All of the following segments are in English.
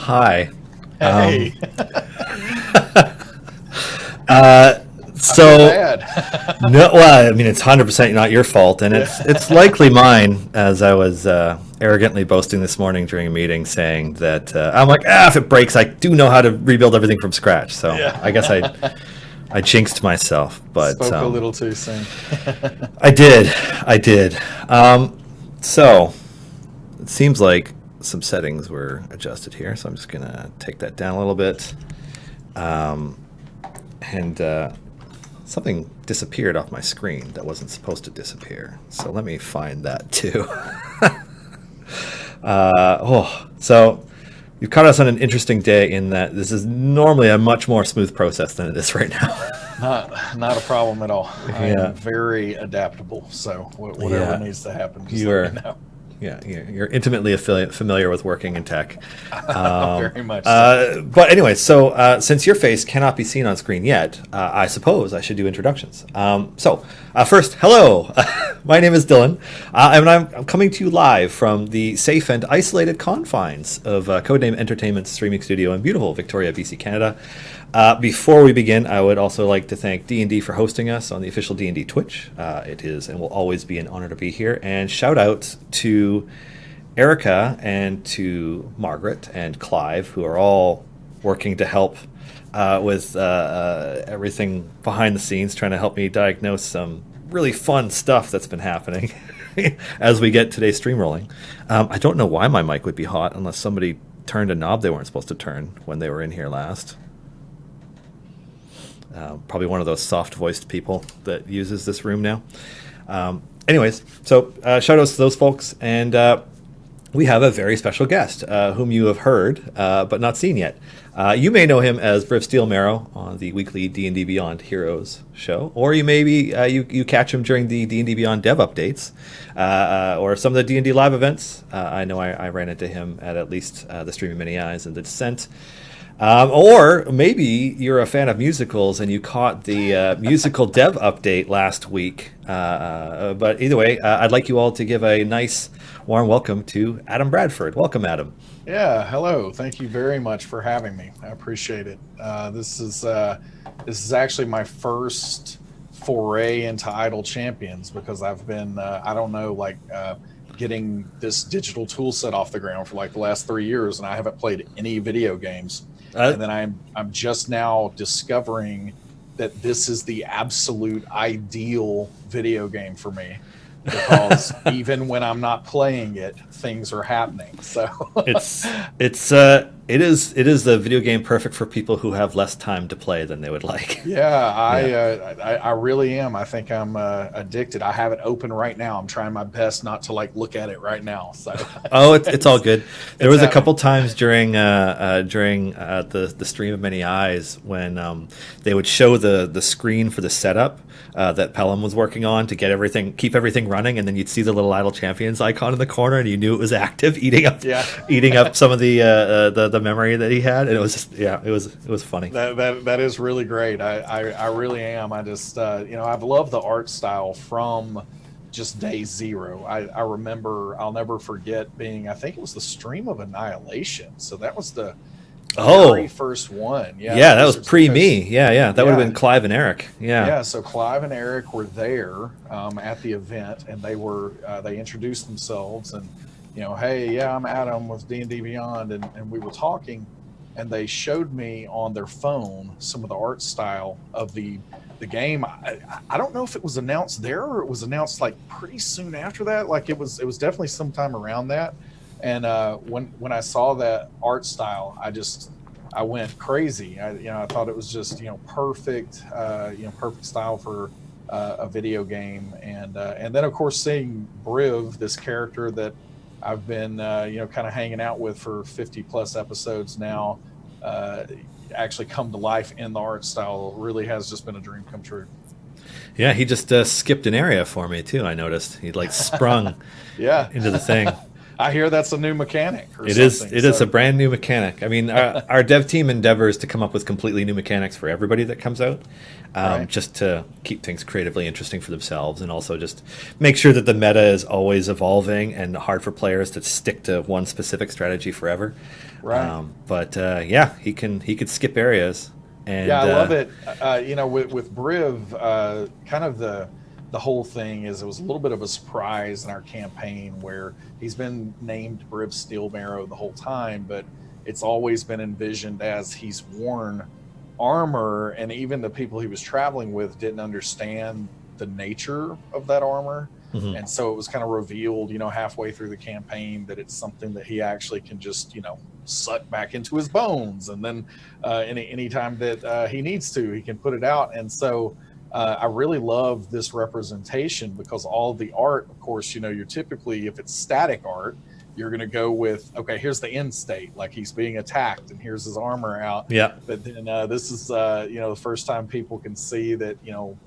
Hi. Hey. So Bad. no, well, I mean, it's 100% not your fault, and it's likely mine. As I was arrogantly boasting this morning during a meeting, saying that I'm like, if it breaks, I do know how to rebuild everything from scratch. So Yeah. I guess I jinxed myself, but Spoke a little too soon. I did. So it seems like some settings were adjusted here, so I'm just gonna take that down a little bit. And something disappeared off my screen that wasn't supposed to disappear. So let me find that too. So you've caught us on an interesting day in that this is normally a much more smooth process than it is right now. Not a problem at all. I Yeah. am very adaptable, so whatever Yeah. needs to happen, just You let are. me know. Yeah, you're intimately familiar with working in tech. Very much so. But anyway, so since your face cannot be seen on screen yet, I suppose I should do introductions. First, hello. My name is Dylan, and I'm coming to you live from the safe and isolated confines of Codename Entertainment's streaming studio in beautiful Victoria, BC, Canada. Before we begin, I would also like to thank D&D for hosting us on the official D&D Twitch. It is and will always be an honor to be here. And shout out to Erica and to Margaret and Clive, who are all working to help with everything behind the scenes, trying to help me diagnose some really fun stuff that's been happening as we get today's stream rolling. I don't know why my mic would be hot unless somebody turned a knob they weren't supposed to turn when they were in here last. Probably one of those soft-voiced people that uses this room now. Anyways, so shout outs to those folks, and we have a very special guest whom you have heard but not seen yet. You may know him as Briv Steelmarrow on the weekly D&D Beyond Heroes show, or you maybe you catch him during the D&D Beyond dev updates or some of the D&D live events. I know I ran into him at least the Streaming Many Eyes and the Descent. Or maybe you're a fan of musicals and you caught the musical dev update last week. But either way, I'd like you all to give a nice, warm welcome to Adam Bradford. Welcome, Adam. Yeah, hello. Thank you very much for having me. I appreciate it. This is actually my first foray into Idle Champions because I've been getting this digital tool set off the ground for like the last 3 years, and I haven't played any video games. And then I'm just now discovering that this is the absolute ideal video game for me, because even when I'm not playing it, things are happening. So it is the video game perfect for people who have less time to play than they would like. Yeah, I really am. I think I'm addicted. I have it open right now. I'm trying my best not to look at it right now. So it's all good. There was a couple times during the stream of Many Eyes when they would show the screen for the setup that Pelham was working on to keep everything running, and then you'd see the little Idle Champions icon in the corner, and you knew it was active, eating up some of the memory that he had, and it was just it was funny. That is really great. I really am. I just I've loved the art style from just day zero. I remember, I'll never forget being, I think it was the stream of Annihilation. So that was the very first one. Yeah, that was pre-me. That would have been Clive and Eric. Yeah, so Clive and Eric were there at the event, and they introduced themselves, and hey, I'm Adam with D&D Beyond, and we were talking, and they showed me on their phone some of the art style of the game. I don't know if it was announced there or it was announced pretty soon after that. It was definitely sometime around that. And when I saw that art style, I went crazy. I thought it was just perfect, perfect style for a video game. And then of course seeing Briv, this character that I've been kind of hanging out with for 50 plus episodes now, actually come to life in the art style really has just been a dream come true. Yeah, he just skipped an area for me too. I noticed he sprung into the thing. I hear that's a new mechanic or It something. is a brand new mechanic. I mean, our dev team endeavors to come up with completely new mechanics for everybody that comes out, Right. just to keep things creatively interesting for themselves, and also just make sure that the meta is always evolving and hard for players to stick to one specific strategy forever. Right. But yeah, he could skip areas, Yeah, and I love it. With Briv, kind of the whole thing is it was a little bit of a surprise in our campaign where he's been named Briv Steelmarrow the whole time, but it's always been envisioned as he's worn armor, and even the people he was traveling with didn't understand the nature of that armor. Mhm. And so it was kind of revealed, halfway through the campaign that it's something that he actually can just, suck back into his bones. And then any time that he needs to, he can put it out. And so I really love this representation because all the art, of course, you're typically, if it's static art, you're going to go with, okay, here's the end state, like he's being attacked and here's his armor out. Yeah. But then this is, the first time people can see that,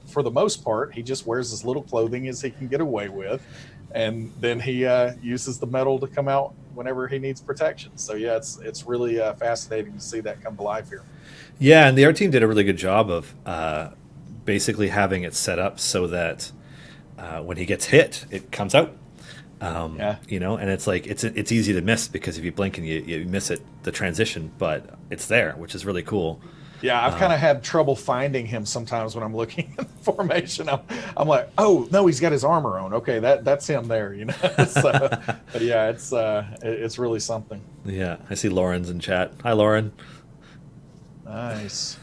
for the most part, he just wears as little clothing as he can get away with. And then he uses the metal to come out whenever he needs protection. So, yeah, it's really fascinating to see that come to life here. Yeah, and the art team did a really good job of basically having it set up so that when he gets hit, it comes out. Yeah. And it's like it's easy to miss because if you blink and you miss it, the transition, but it's there, which is really cool. Yeah, I've kind of had trouble finding him sometimes when I'm looking at the formation. I'm like, oh no, he's got his armor on. Okay, that's him there, So, but yeah, it's really something. Yeah, I see Lauren's in chat. Hi, Lauren. Nice.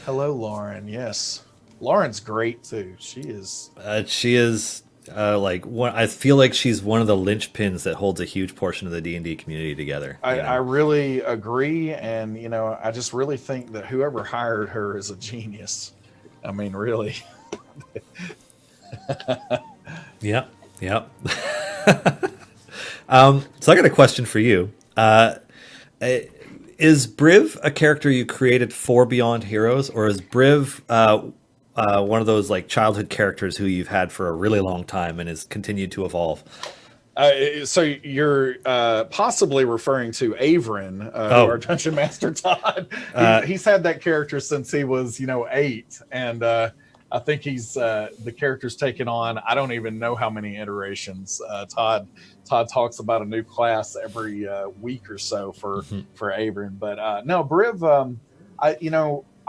Hello, Lauren. Yes, Lauren's great too. She is. She is I feel like she's one of the linchpins that holds a huge portion of the D&D community together. I really agree, and I just really think that whoever hired her is a genius. I mean, really. Yeah. So I got a question for you. Is Briv a character you created for Beyond Heroes, or is Briv one of those like childhood characters who you've had for a really long time and has continued to evolve? So you're possibly referring to Averin, our Dungeon Master Todd. He's had that character since he was, 8, and I think he's the character's taken on. I don't even know how many iterations. Todd talks about a new class every week or so for Averin, but no, Briv.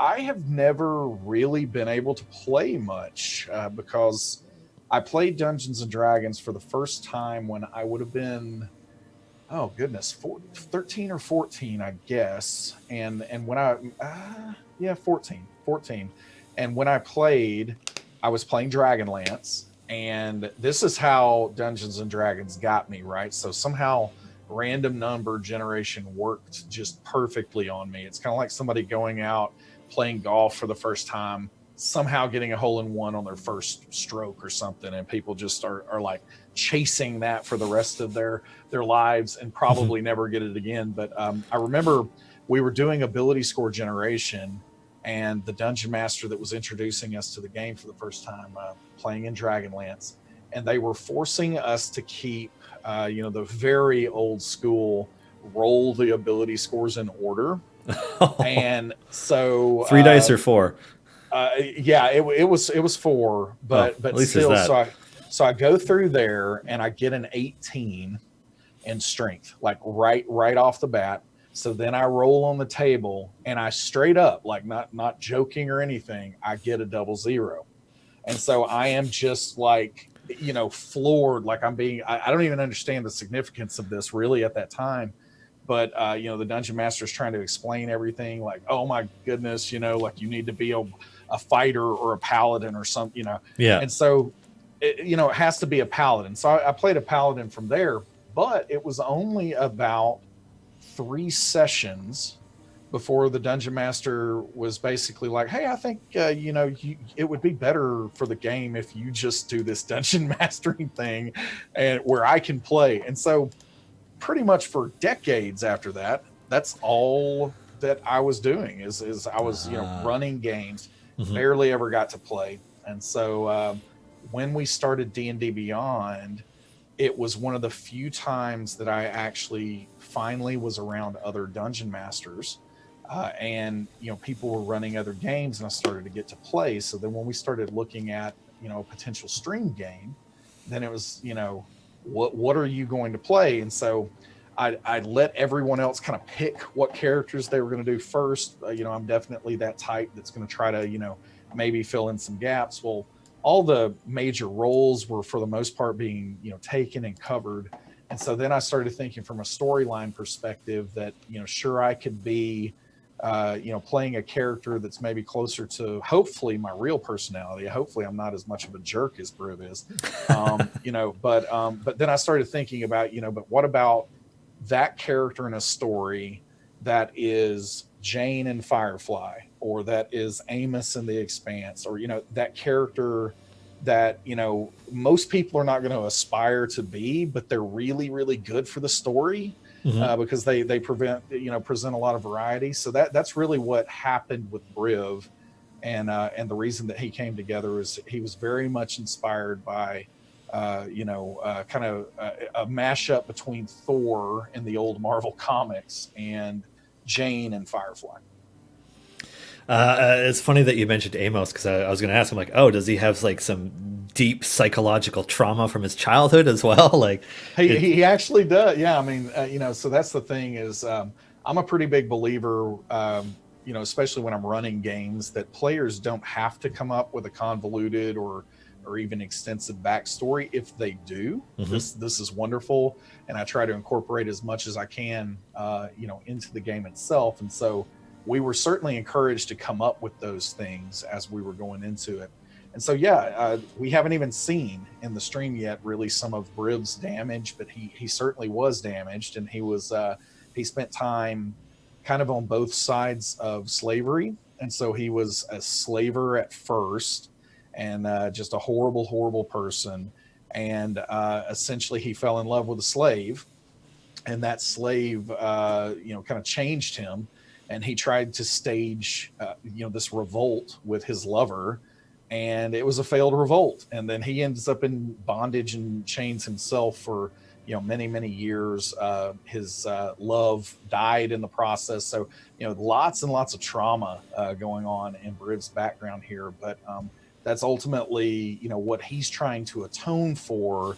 I have never really been able to play much because I played Dungeons and Dragons for the first time when I would have been, 13 or 14, I guess. And when 14. And when I played, I was playing Dragonlance. And this is how Dungeons and Dragons got me, right? So somehow random number generation worked just perfectly on me. It's kind of like somebody going out playing golf for the first time, somehow getting a hole-in-one on their first stroke or something, and people just are like chasing that for the rest of their lives and probably never get it again. But I remember we were doing ability score generation, and the dungeon master that was introducing us to the game for the first time, playing in Dragonlance, and they were forcing us to keep the very old school roll the ability scores in order. And so 3 dice or 4? Yeah, it was 4, but still, so I go through there and I get an 18 in strength, like right off the bat. So then I roll on the table and I straight up, like not joking or anything, I get a 00. And so I am just like, floored, like I don't even understand the significance of this really at that time. But, the dungeon master is trying to explain everything like, oh, my goodness, like you need to be a fighter or a paladin or something, Yeah. And so, it has to be a paladin. So I played a paladin from there, but it was only about 3 sessions before the dungeon master was basically like, hey, I think, it would be better for the game if you just do this dungeon mastering thing and where I can play. And so pretty much for decades after that, that's all that I was doing is I was, running games, barely ever got to play. And so when we started D&D Beyond, it was one of the few times that I actually finally was around other dungeon masters. And people were running other games, and I started to get to play. So then when we started looking at a potential stream game, then it was what are you going to play? And so I'd let everyone else kind of pick what characters they were going to do first. I'm definitely that type that's going to try to maybe fill in some gaps. Well, all the major roles were for the most part being taken and covered. And so then I started thinking from a storyline perspective that sure, I could be playing a character that's maybe closer to hopefully my real personality. Hopefully I'm not as much of a jerk as Briv is. But then I started thinking about but what about that character in a story that is Jane in Firefly, or that is Amos in The Expanse, or that character that most people are not going to aspire to be, but they're really, really good for the story. Because they present a lot of variety. So that's really what happened with Briv, and the reason that he came together is he was very much inspired by kind of a mashup between Thor in the old Marvel comics and Jane and Firefly. It's funny that you mentioned Amos, because I was going to ask him, like, oh, does he have like some deep psychological trauma from his childhood as well? Like he actually does. Yeah. I mean, so that's the thing is, I'm a pretty big believer, especially when I'm running games, that players don't have to come up with a convoluted or even extensive backstory. If they do, this is wonderful. And I try to incorporate as much as I can, into the game itself. And so we were certainly encouraged to come up with those things as we were going into it. And so, we haven't even seen in the stream yet really some of Briv's damage, but he certainly was damaged, and he spent time kind of on both sides of slavery. And so he was a slaver at first, and just a horrible, horrible person. And essentially he fell in love with a slave, and that slave, kind of changed him. And he tried to stage, this revolt with his lover, and it was a failed revolt. And then he ends up in bondage and chains himself for, many, many years. His love died in the process. So, lots and lots of trauma going on in Briv's background here. But that's ultimately, what he's trying to atone for.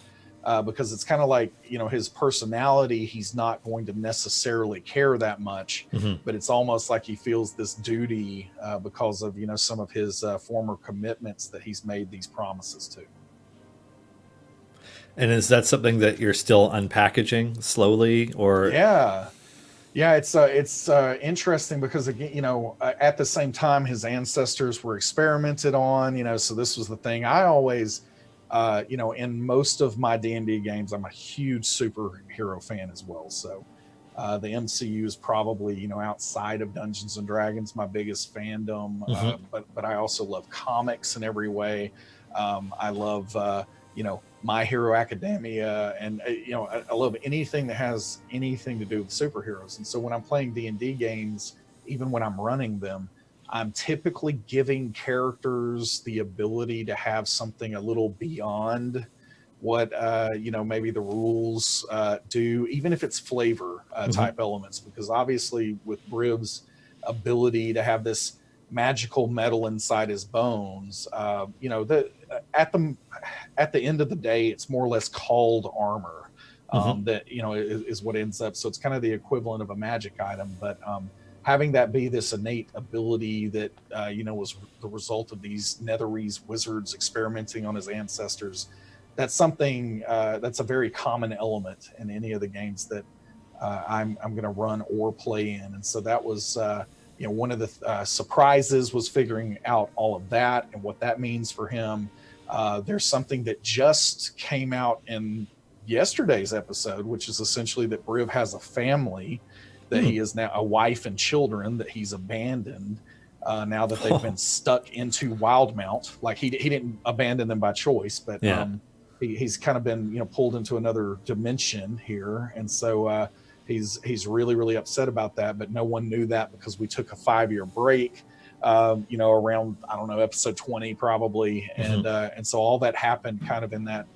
Because it's kind of like, his personality, he's not going to necessarily care that much, but it's almost like he feels this duty because of, some of his former commitments that he's made these promises to. And is that something that you're still unpackaging slowly, or? Yeah, it's interesting because, again, at the same time, his ancestors were experimented on, so this was the thing. I always, in most of my D&D games, I'm a huge superhero fan as well. So the MCU is probably, outside of Dungeons and Dragons, my biggest fandom. But I also love comics in every way. I love, My Hero Academia, and I love anything that has anything to do with superheroes. And so when I'm playing D&D games, even when I'm running them, I'm typically giving characters the ability to have something a little beyond what maybe the rules do, even if it's flavor type elements. Because obviously with Briv's ability to have this magical metal inside his bones, at the end of the day, it's more or less called armor. That is what ends up. So it's kind of the equivalent of a magic item, but having that be this innate ability that was the result of these Netherese wizards experimenting on his ancestors. That's something that's a very common element in any of the games that I'm going to run or play in. And so that was one of the surprises was figuring out all of that and what that means for him. There's something that just came out in yesterday's episode, which is essentially that Briv has a family, that he is now a wife and children that he's abandoned now that they've been stuck into Wildmount. Like he didn't abandon them by choice, but he's kind of been pulled into another dimension here, and so he's really, really upset about that. But no one knew that because we took a 5-year break, around, I don't know, episode 20 probably, and so all that happened kind of in that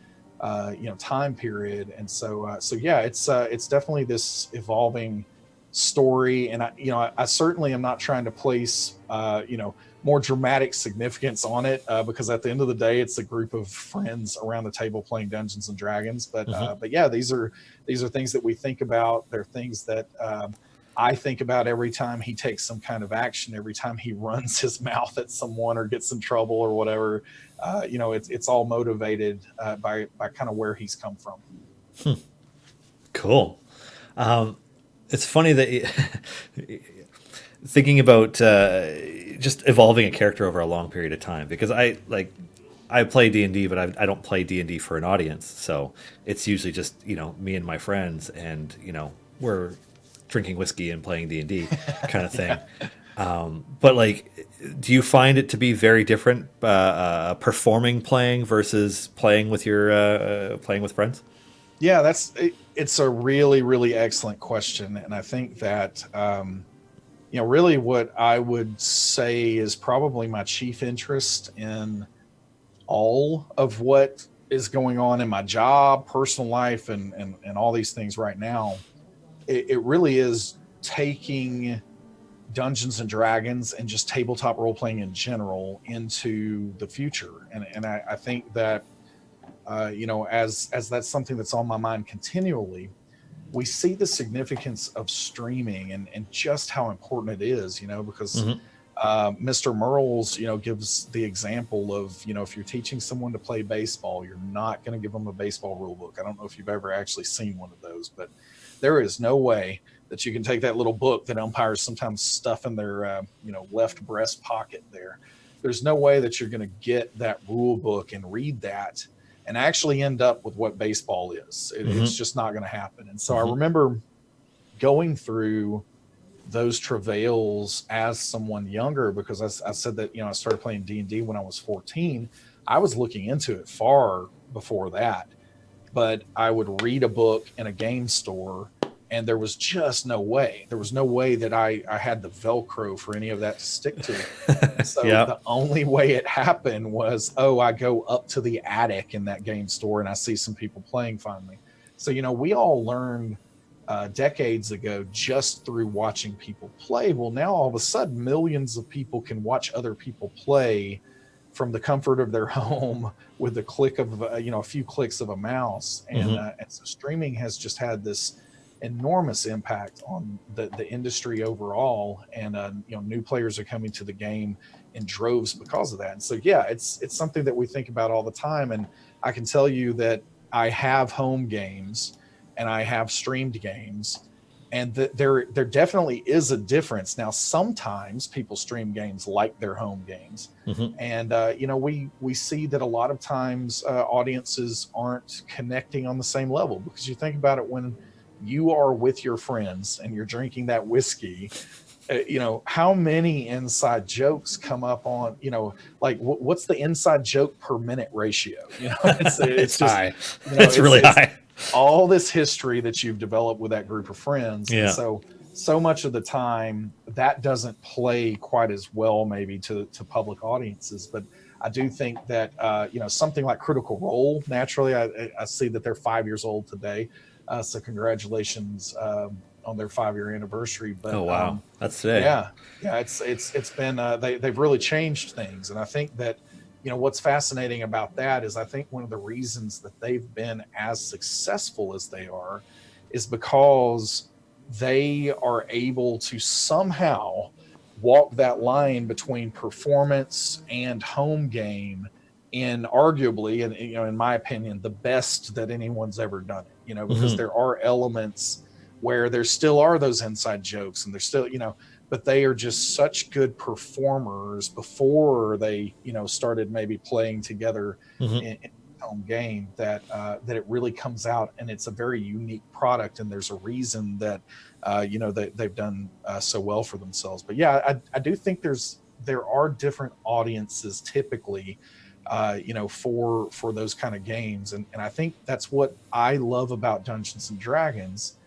time period. And so yeah, it's definitely this evolving story. And I certainly am not trying to place more dramatic significance on it, because at the end of the day, it's a group of friends around the table playing Dungeons and Dragons. But yeah, these are things that we think about. They're things that I think about every time he takes some kind of action, every time he runs his mouth at someone or gets in trouble or whatever. It's all motivated by kind of where he's come from. Cool. It's funny that thinking about just evolving a character over a long period of time, because I play D&D, but I don't play D&D for an audience. So it's usually just, me and my friends, and, we're drinking whiskey and playing D&D kind of thing. But do you find it to be very different performing playing versus playing with your playing with friends? Yeah, it's a really, really excellent question. And I think that, really what I would say is probably my chief interest in all of what is going on in my job, personal life, and all these things right now. It really is taking Dungeons and Dragons and just tabletop role playing in general into the future. And I think that, as that's something that's on my mind continually, we see the significance of streaming and just how important it is, because Mr. Merles, gives the example of, if you're teaching someone to play baseball, you're not going to give them a baseball rule book. I don't know if you've ever actually seen one of those, but there is no way that you can take that little book that umpires sometimes stuff in their, left breast pocket there. There's no way that you're going to get that rule book and read that and actually end up with what baseball is. It's just not going to happen. And so I remember going through those travails as someone younger, because I said that, I started playing D&D when I was 14. I was looking into it far before that, but I would read a book in a game store, and there was just no way. There was no way that I had the Velcro for any of that to stick to. So the only way it happened was, I go up to the attic in that game store and I see some people playing finally. So, we all learned decades ago just through watching people play. Well, now all of a sudden, millions of people can watch other people play from the comfort of their home with the click of, a few clicks of a mouse. And so streaming has just had this enormous impact on the industry overall. And, new players are coming to the game in droves because of that. And so, yeah, it's something that we think about all the time. And I can tell you that I have home games and I have streamed games, and there definitely is a difference. Now, sometimes people stream games like their home games. And, we see that a lot of times audiences aren't connecting on the same level, because you think about it, when you are with your friends and you're drinking that whiskey, how many inside jokes come up on, what's the inside joke per minute ratio? It's just high. It's really high. All this history that you've developed with that group of friends. Yeah. And so much of the time that doesn't play quite as well maybe to public audiences. But I do think that, something like Critical Role, naturally, I see that they're 5 years old today. So congratulations on their 5-year anniversary. But oh wow, that's today. Yeah, it's been they've really changed things, and I think that what's fascinating about that is, I think one of the reasons that they've been as successful as they are is because they are able to somehow walk that line between performance and home game in arguably, and in my opinion, the best that anyone's ever done it. Because there are elements where there still are those inside jokes, and there's still, but they are just such good performers before they, started maybe playing together in home game, that it really comes out, and it's a very unique product, and there's a reason that they've done so well for themselves. But yeah, I do think there are different audiences typically, for those kind of games, and I think that's what I love about Dungeons and Dragons,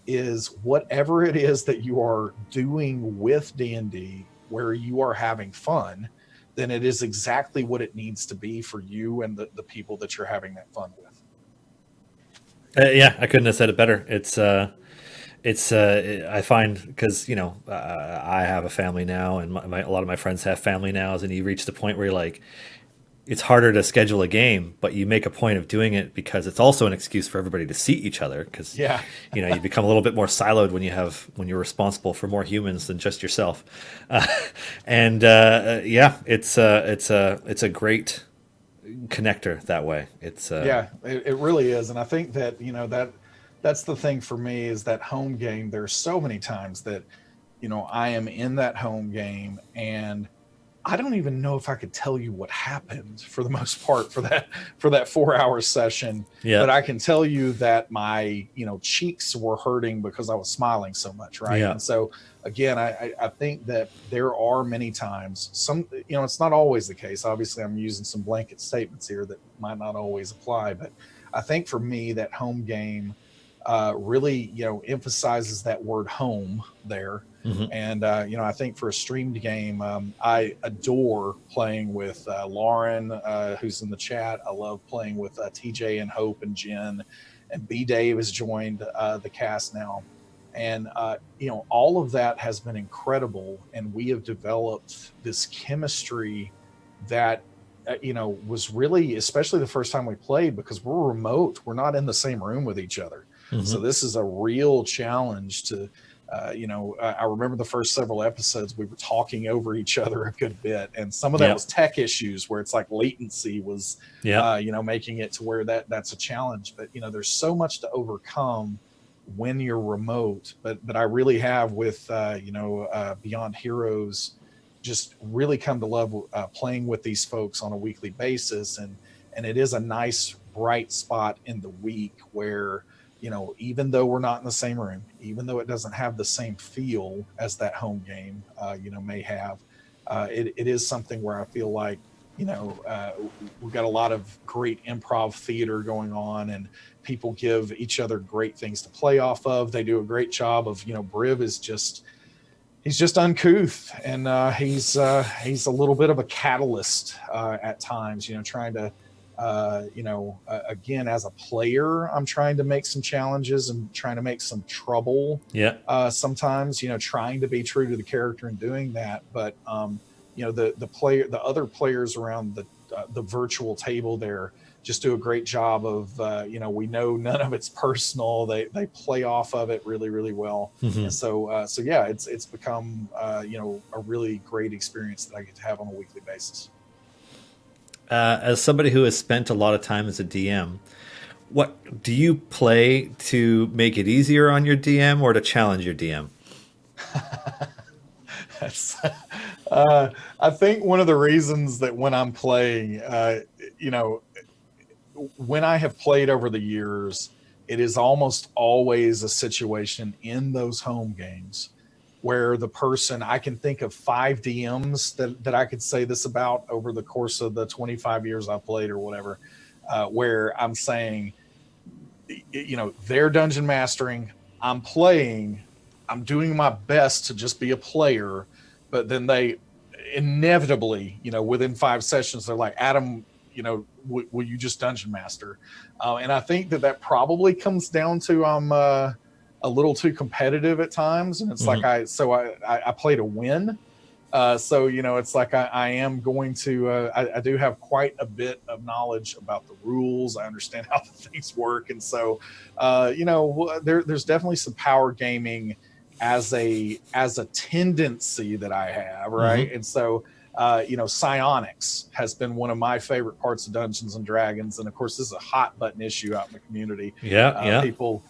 is whatever it is that you are doing with D&D, where you are having fun, then it is exactly what it needs to be for you and the people that you're having that fun with. Yeah, I couldn't have said it better. I find because I have a family now, and a lot of my friends have family now, and you reach the point where you're like, it's harder to schedule a game, but you make a point of doing it because it's also an excuse for everybody to see each other. Because Yeah. you become a little bit more siloed when you're responsible for more humans than just yourself. Uh, and yeah, it's a great connector that way. It's Yeah, it really is. And I think that, that's the thing for me is that home game. There's so many times that, I am in that home game and I don't even know if I could tell you what happened for the most part for that 4 hour session, yeah, but I can tell you that my cheeks were hurting because I was smiling so much, right? yeah, And so again, I think that there are many times it's not always the case. Obviously, I'm using some blanket statements here that might not always apply, but I think for me that home game really emphasizes that word home there. hmm And I think for a streamed game, I adore playing with Lauren, who's in the chat. I love playing with TJ and Hope and Jen, and B Dave has joined the cast now. And all of that has been incredible, and we have developed this chemistry that was really, especially the first time we played, because we're remote, we're not in the same room with each other. So hmm this is a real challenge to I remember the first several episodes we were talking over each other a good bit, and some of that yeah, was tech issues where it's like latency was yeah. making it to where that's a challenge. But there's so much to overcome when you're remote. But I really have with Beyond Heroes just really come to love playing with these folks on a weekly basis, and it is a nice bright spot in the week where even though we're not in the same room, even though it doesn't have the same feel as that home game may have, it is something where I feel like we've got a lot of great improv theater going on, and people give each other great things to play off of. They do a great job of Briv is just he's just uncouth, and he's a little bit of a catalyst at times. Trying to again, as a player, I'm trying to make some challenges and trying to make some trouble. Yeah. Sometimes, trying to be true to the character and doing that, but the other players around the virtual table there just do a great job of we know none of it's personal. They play off of it really, really well. hmm And so yeah, it's become a really great experience that I get to have on a weekly basis. As somebody who has spent a lot of time as a DM, what do you play to make it easier on your DM or to challenge your DM? That's, I think one of the reasons that when I'm playing, when I have played over the years, it is almost always a situation in those home games where the person, I can think of 5 DMs that I could say this about over the course of the 25 years I played or whatever, where I'm saying, they're dungeon mastering, I'm playing, I'm doing my best to just be a player, but then they inevitably, within 5 sessions, they're like, Adam, will you just dungeon master? And I think that probably comes down to I'm a little too competitive at times, and it's like hmm I play to win. So it's like I am going to. I do have quite a bit of knowledge about the rules. I understand how the things work, and so there's definitely some power gaming as a tendency that I have, right? hmm And so psionics has been one of my favorite parts of Dungeons and Dragons, and of course, this is a hot button issue out in the community. Yeah, yeah, People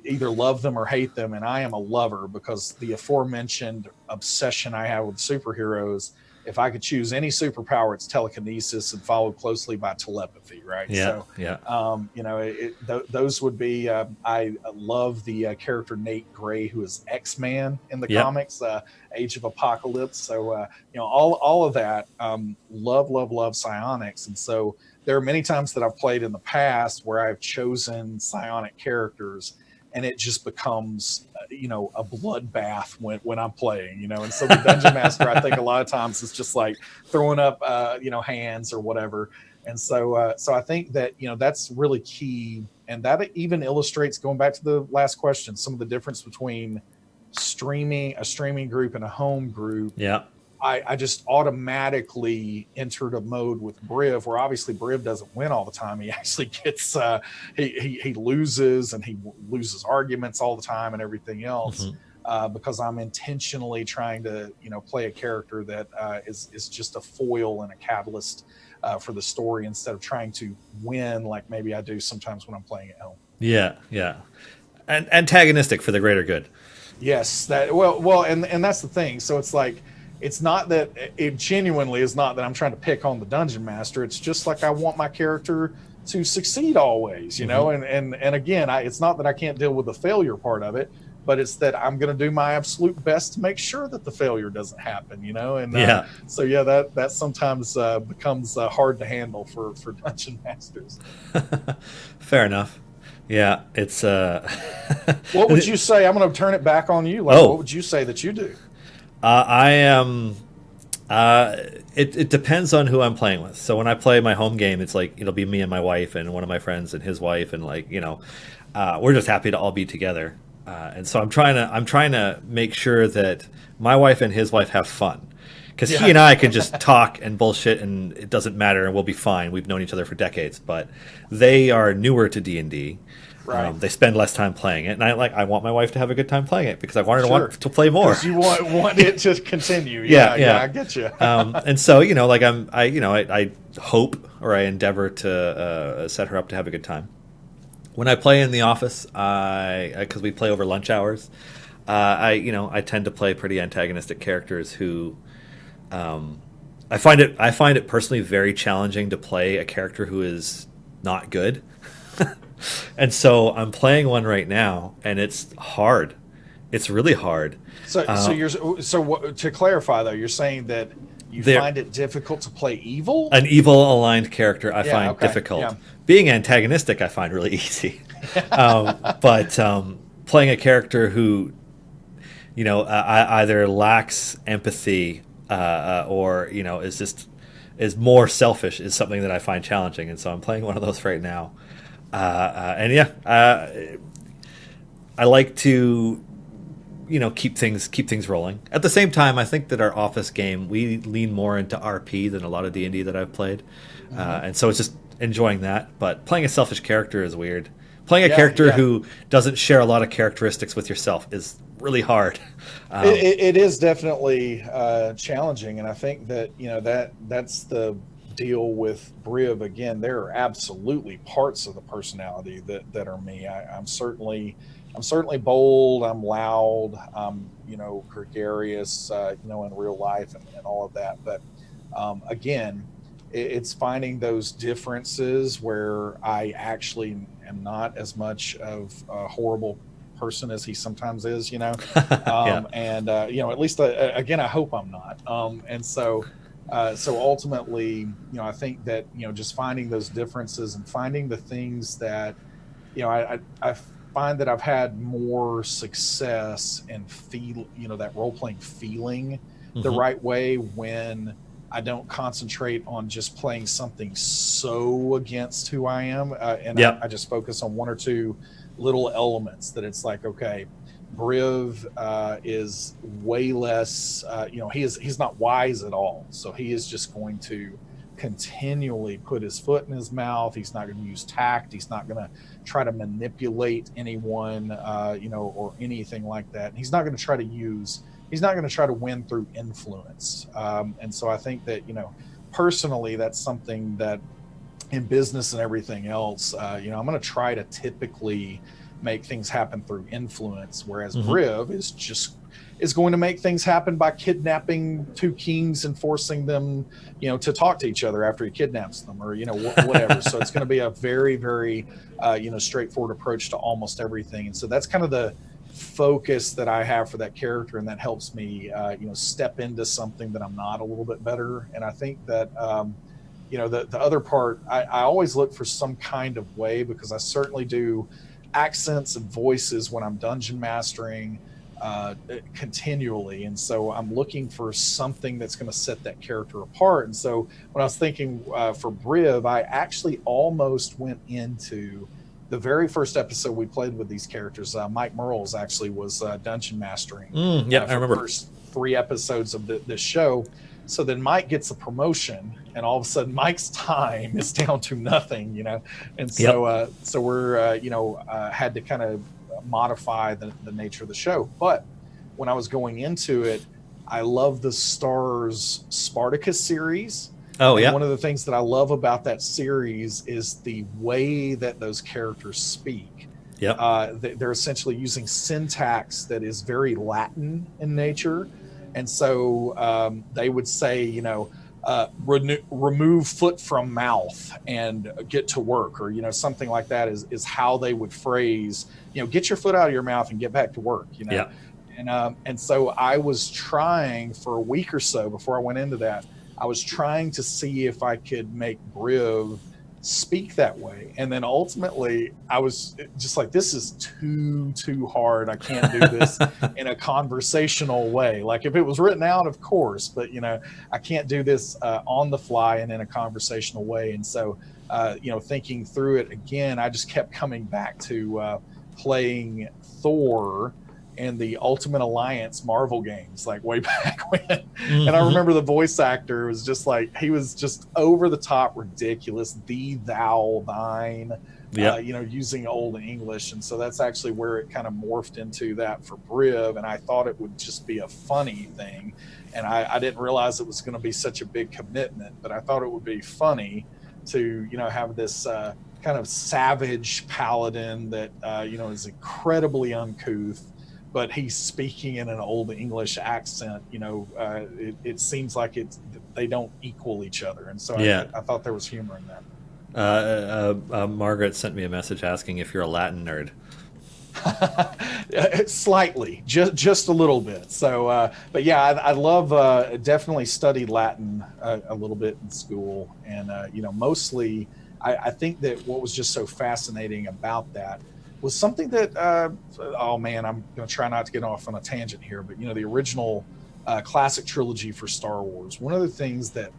either love them or hate them, and I am a lover because the aforementioned obsession I have with superheroes. If I could choose any superpower, it's telekinesis, and followed closely by telepathy, right? yeah, So yeah, those would be. I love the character Nate Gray, who is X-Man in the yeah. comics, Age of Apocalypse. So all of that. Love psionics, and so there are many times that I've played in the past where I've chosen psionic characters, and it just becomes a bloodbath when I'm playing, and so the dungeon master, I think a lot of times is just like throwing up hands or whatever. And so I think that that's really key, and that even illustrates, going back to the last question, some of the difference between a streaming group and a home group. Yeah. I just automatically entered a mode with Briv where obviously Briv doesn't win all the time. He actually gets he loses, and he loses arguments all the time and everything else. Because I'm intentionally trying to play a character that is just a foil and a catalyst for the story, instead of trying to win like maybe I do sometimes when I'm playing at home. Yeah, yeah, and antagonistic for the greater good. Yes, and that's the thing. So it's like, it's not that it genuinely is not that I'm trying to pick on the dungeon master. It's just like I want my character to succeed always, and again, it's not that I can't deal with the failure part of it, but it's that I'm going to do my absolute best to make sure that the failure doesn't happen, and so that sometimes becomes hard to handle for dungeon masters. Fair enough. Yeah, it's What would you say? I'm going to turn it back on you. What would you say that you do? I am. It depends on who I'm playing with. So when I play my home game, it's like it'll be me and my wife and one of my friends and his wife, and we're just happy to all be together. And so I'm trying to make sure that my wife and his wife have fun, because he and I can just talk and bullshit and it doesn't matter and we'll be fine. We've known each other for decades, but they are newer to D&D. Right. They spend less time playing it, and I want my wife to have a good time playing it because I want her to want to play more. Because you want it to continue. Yeah, I get you. And so I hope, or I endeavor to set her up to have a good time. When I play in the office, because we play over lunch hours, I tend to play pretty antagonistic characters who, I find it personally very challenging to play a character who is not good. And so I'm playing one right now, and it's hard. It's really hard. So to clarify though, you're saying that you find it difficult to play evil? An evil aligned character I find difficult. Yeah. Being antagonistic I find really easy. But playing a character who, either lacks empathy or is more selfish is something that I find challenging, and so I'm playing one of those right now. I like to, keep things rolling. At the same time, I think that our office game, we lean more into RP than a lot of D&D that I've played, and so it's just enjoying that. But playing a selfish character is weird. Playing a character who doesn't share a lot of characteristics with yourself is really hard. It is definitely challenging, and I think that that's the deal with Briv. Again, there are absolutely parts of the personality that are me. I'm certainly bold, I'm loud, I'm gregarious, in real life and all of that. But again, it's finding those differences where I actually am not as much of a horrible person as he sometimes is, and at least again, I hope I'm not. And so ultimately, I think that, just finding those differences and finding the things that, I find that I've had more success in that role-playing feeling the right way when I don't concentrate on just playing something so against who I am. I just focus on one or two little elements that it's like, okay, Briv is way less, he's not wise at all. So he is just going to continually put his foot in his mouth. He's not going to use tact. He's not going to try to manipulate anyone, or anything like that. He's not going to try to win through influence. And so I think that, personally, that's something that in business and everything else, I'm going to try to typically make things happen through influence, whereas Briv is going to make things happen by kidnapping two kings and forcing them, to talk to each other after he kidnaps them, or whatever. So it's going to be a very, very straightforward approach to almost everything. And so that's kind of the focus that I have for that character, and that helps me step into something that I'm not a little bit better. And I think that the other part, I always look for some kind of way, because I certainly do accents and voices when I'm dungeon mastering. continually. And so I'm looking for something that's going to set that character apart. And so when I was thinking for Briv, I actually almost went into the very first episode we played with these characters. Mike Merles actually was dungeon mastering Yeah, I for the remember. first 3 episodes of this show. So then Mike gets a promotion, and all of a sudden Mike's time is down to nothing, And so, so we're, had to kind of modify the nature of the show. But when I was going into it, I love the Starz Spartacus series. Oh, and yeah. One of the things that I love about that series is the way that those characters speak. Yeah. They're essentially using syntax that is very Latin in nature. And so they would say, remove foot from mouth and get to work, or, something like that is how they would phrase, get your foot out of your mouth and get back to work, Yeah. And so I was trying for a week or so before I went into that. I was trying to see if I could make Briv speak that way. And then ultimately I was just like, this is too hard. I can't do this in a conversational way. Like if it was written out, of course, but I can't do this on the fly and in a conversational way. And so, thinking through it again, I just kept coming back to playing Thor and the Ultimate Alliance Marvel games, like way back when. Mm-hmm. And I remember the voice actor was just like, he was just over the top ridiculous, thou, thine, using old English. And so that's actually where it kind of morphed into that for Briv. And I thought it would just be a funny thing. And I didn't realize it was going to be such a big commitment, but I thought it would be funny to, have this kind of savage paladin that, is incredibly uncouth, but he's speaking in an old English accent. It seems like they don't equal each other. And so I thought there was humor in that. Margaret sent me a message asking if you're a Latin nerd. Slightly, just a little bit. So, but yeah, I love, definitely studied Latin a little bit in school. And, mostly I think that what was just so fascinating about that was something that, oh man, I'm going to try not to get off on a tangent here, but the original classic trilogy for Star Wars, one of the things that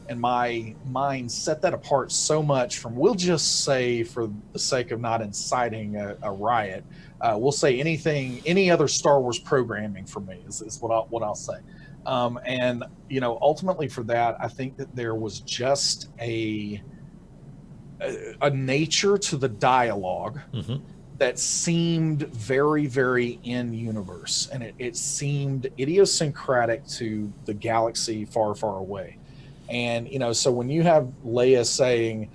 in my mind set that apart so much from, we'll just say for the sake of not inciting a riot, we'll say any other Star Wars programming for me is what I'll say. And, ultimately for that, I think that there was just a nature to the dialogue that seemed very, very in universe. And it seemed idiosyncratic to the galaxy far, far away. And, so when you have Leia saying,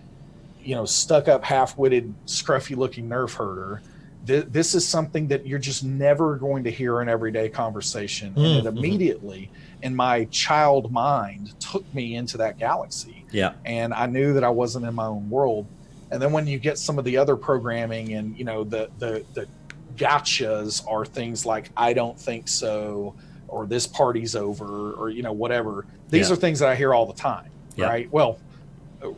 stuck up, half-witted, scruffy looking nerf herder, this is something that you're just never going to hear in everyday conversation. And it immediately, in my child mind, took me into that galaxy. Yeah. And I knew that I wasn't in my own world. And then when you get some of the other programming and, the gotchas are things like, I don't think so, or this party's over, or, whatever. These are things that I hear all the time, right? Well,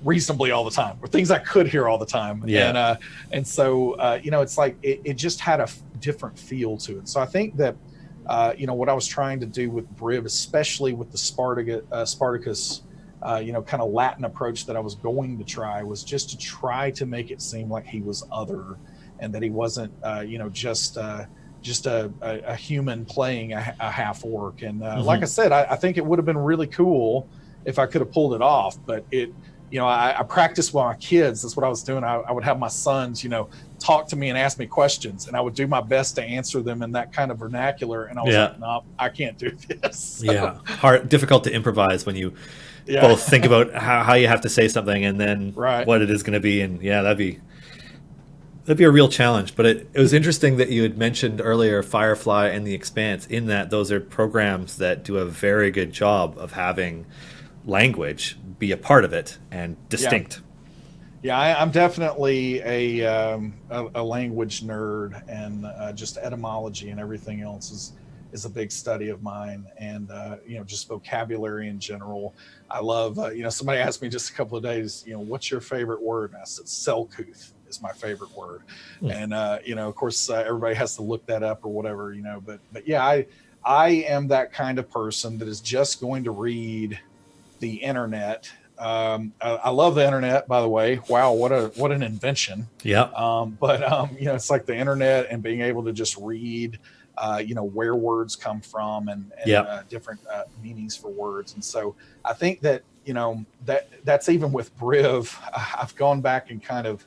reasonably all the time, or things I could hear all the time. Yeah. And so, it's like, it just had a different feel to it. So I think that, what I was trying to do with Briv, especially with the Spartacus, kind of Latin approach that I was going to try, was just to try to make it seem like he was other, and that he wasn't, just a human playing a half orc. And like I said, I think it would have been really cool if I could have pulled it off. But I practiced with my kids. That's what I was doing. I would have my sons, talk to me and ask me questions, and I would do my best to answer them in that kind of vernacular. And I was like, no, I can't do this. So, difficult to improvise when you both think about how you have to say something and then what it is going to be. And that'd be a real challenge. But it was interesting that you had mentioned earlier Firefly and The Expanse, in that those are programs that do a very good job of having language be a part of it and distinct. I'm definitely a language nerd, and just etymology and everything else is a big study of mine. And just vocabulary in general. I love somebody asked me just a couple of days, what's your favorite word? And I said Selkooth. is my favorite word. Hmm. And, of course, everybody has to look that up or whatever, but yeah, I am that kind of person that is just going to read the internet. I love the internet, by the way. Wow, what an invention. Yeah. But it's like the internet and being able to just read, where words come from and Yeah. different meanings for words. And so I think that that's even with Briv. I've gone back and kind of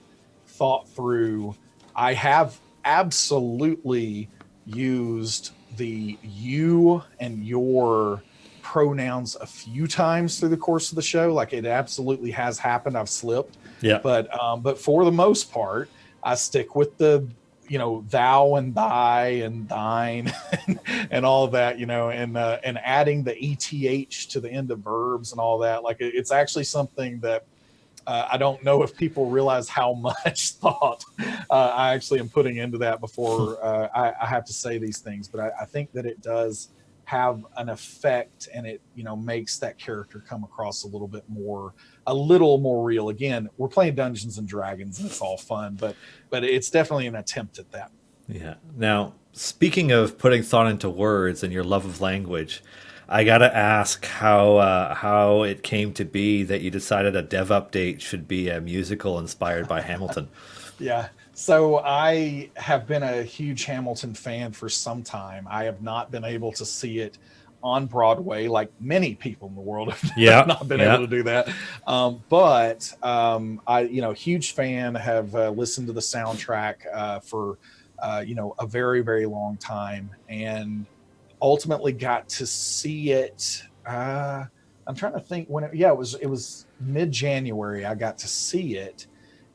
thought through. I have absolutely used the you and your pronouns a few times through the course of the show. Like it absolutely has happened. I've slipped, Yeah. but for the most part, I stick with the thou and thy and thine and all of that, and adding the eth to the end of verbs and all that. Like it's actually something that I don't know if people realize how much thought I actually am putting into that before I have to say these things. But I think that it does have an effect, and it makes that character come across a little more real. Again, we're playing Dungeons and Dragons, and it's all fun, but it's definitely an attempt at that. Yeah. Now, speaking of putting thought into words and your love of language, I gotta ask how it came to be that you decided a dev update should be a musical inspired by Hamilton. Yeah. So I have been a huge Hamilton fan for some time. I have not been able to see it on Broadway like many people in the world have not been able to do that. But I, huge fan, have listened to the soundtrack for, a very, very long time, and ultimately got to see it. I'm trying to think when it was mid-January. I got to see it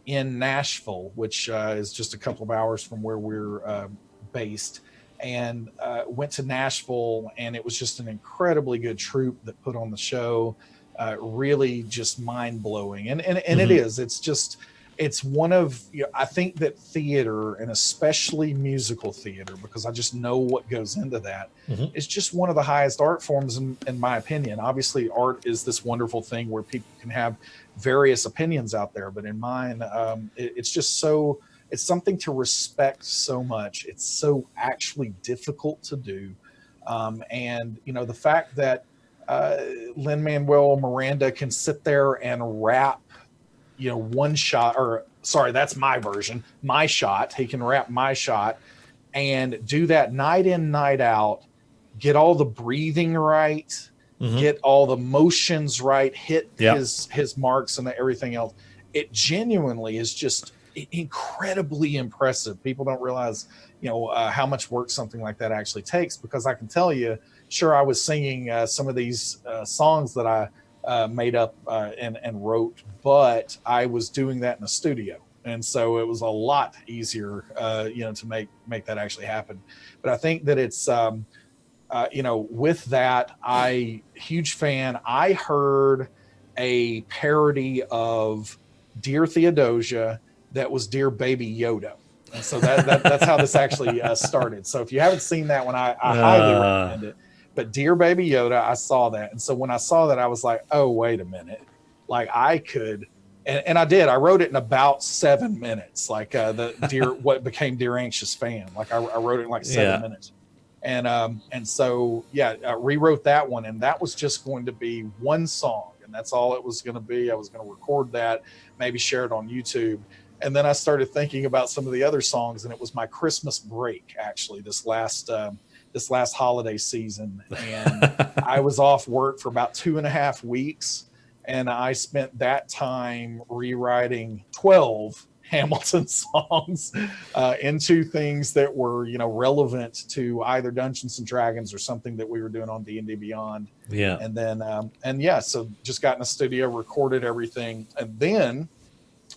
in Nashville, which is just a couple of hours from where we're based, and went to Nashville, and it was just an incredibly good troupe that put on the show. Really just mind-blowing. And it is. It's one of, I think that theater, and especially musical theater, because I just know what goes into that, is just one of the highest art forms in my opinion. Obviously, art is this wonderful thing where people can have various opinions out there, but in mine, it's just so, it's something to respect so much. It's so actually difficult to do. And, the fact that Lin-Manuel Miranda can sit there and rap, one shot, or sorry, that's my version, my shot. He can rap my shot and do that night in, night out, get all the breathing right, get all the motions right, hit his marks and everything else. It genuinely is just incredibly impressive. People don't realize, how much work something like that actually takes, because I can tell you, sure, I was singing some of these songs that I made up and wrote, but I was doing that in a studio, and so it was a lot easier, to make that actually happen. But I think that it's, with that, huge fan. I heard a parody of Dear Theodosia that was Dear Baby Yoda. And so that's how this actually started. So if you haven't seen that one, I highly recommend it. But Dear Baby Yoda, I saw that. And so when I saw that, I was like, oh, wait a minute. Like I could, and I did. I wrote it in about 7 minutes, like what became Dear Anxious Fan. Like I wrote it in like 7 minutes. And so, I rewrote that one. And that was just going to be one song. And that's all it was going to be. I was going to record that, maybe share it on YouTube. And then I started thinking about some of the other songs. And it was my Christmas break, actually, this last holiday season. And I was off work for about 2.5 weeks. And I spent that time rewriting 12 Hamilton songs into things that were, relevant to either Dungeons and Dragons or something that we were doing on D&D Beyond. Yeah. And then, so just got in the studio, recorded everything. And then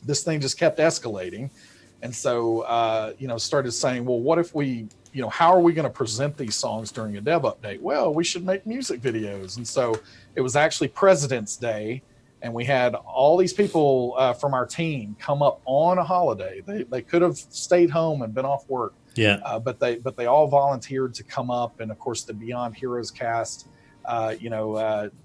this thing just kept escalating. And so, started saying, well, what if we, how are we going to present these songs during a dev update? Well, we should make music videos. And so it was actually President's Day, and we had all these people from our team come up on a holiday. They could have stayed home and been off work. Yeah. But they all volunteered to come up. And of course the Beyond Heroes cast,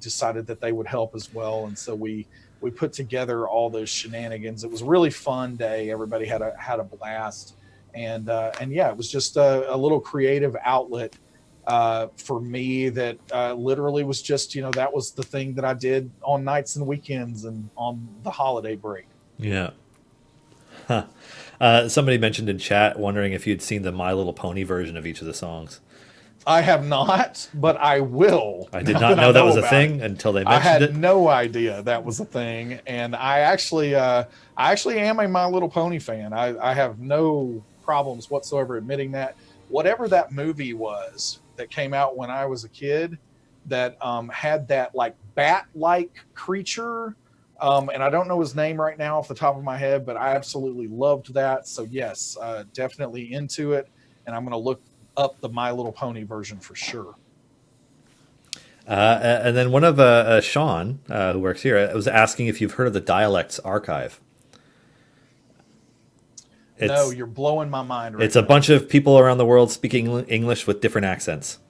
decided that they would help as well. And so we we put together all those shenanigans. It was a really fun day. Everybody had a blast, and yeah, it was just a little creative outlet for me that literally was just, that was the thing that I did on nights and weekends and on the holiday break. Yeah. Huh. Somebody mentioned in chat wondering if you'd seen the My Little Pony version of each of the songs. I have not, but I will. I did not know that was a thing until they mentioned it. I had no idea that was a thing, and I actually am a My Little Pony fan. I have no problems whatsoever admitting that. Whatever that movie was that came out when I was a kid, that had that like bat-like creature, and I don't know his name right now off the top of my head, but I absolutely loved that. So yes, definitely into it, and I'm going to look up the My Little Pony version for sure. And then one of Sean, who works here, was asking if you've heard of the Dialects Archive. No, you're blowing my mind right It's a now. bunch of people around the world speaking English with different accents.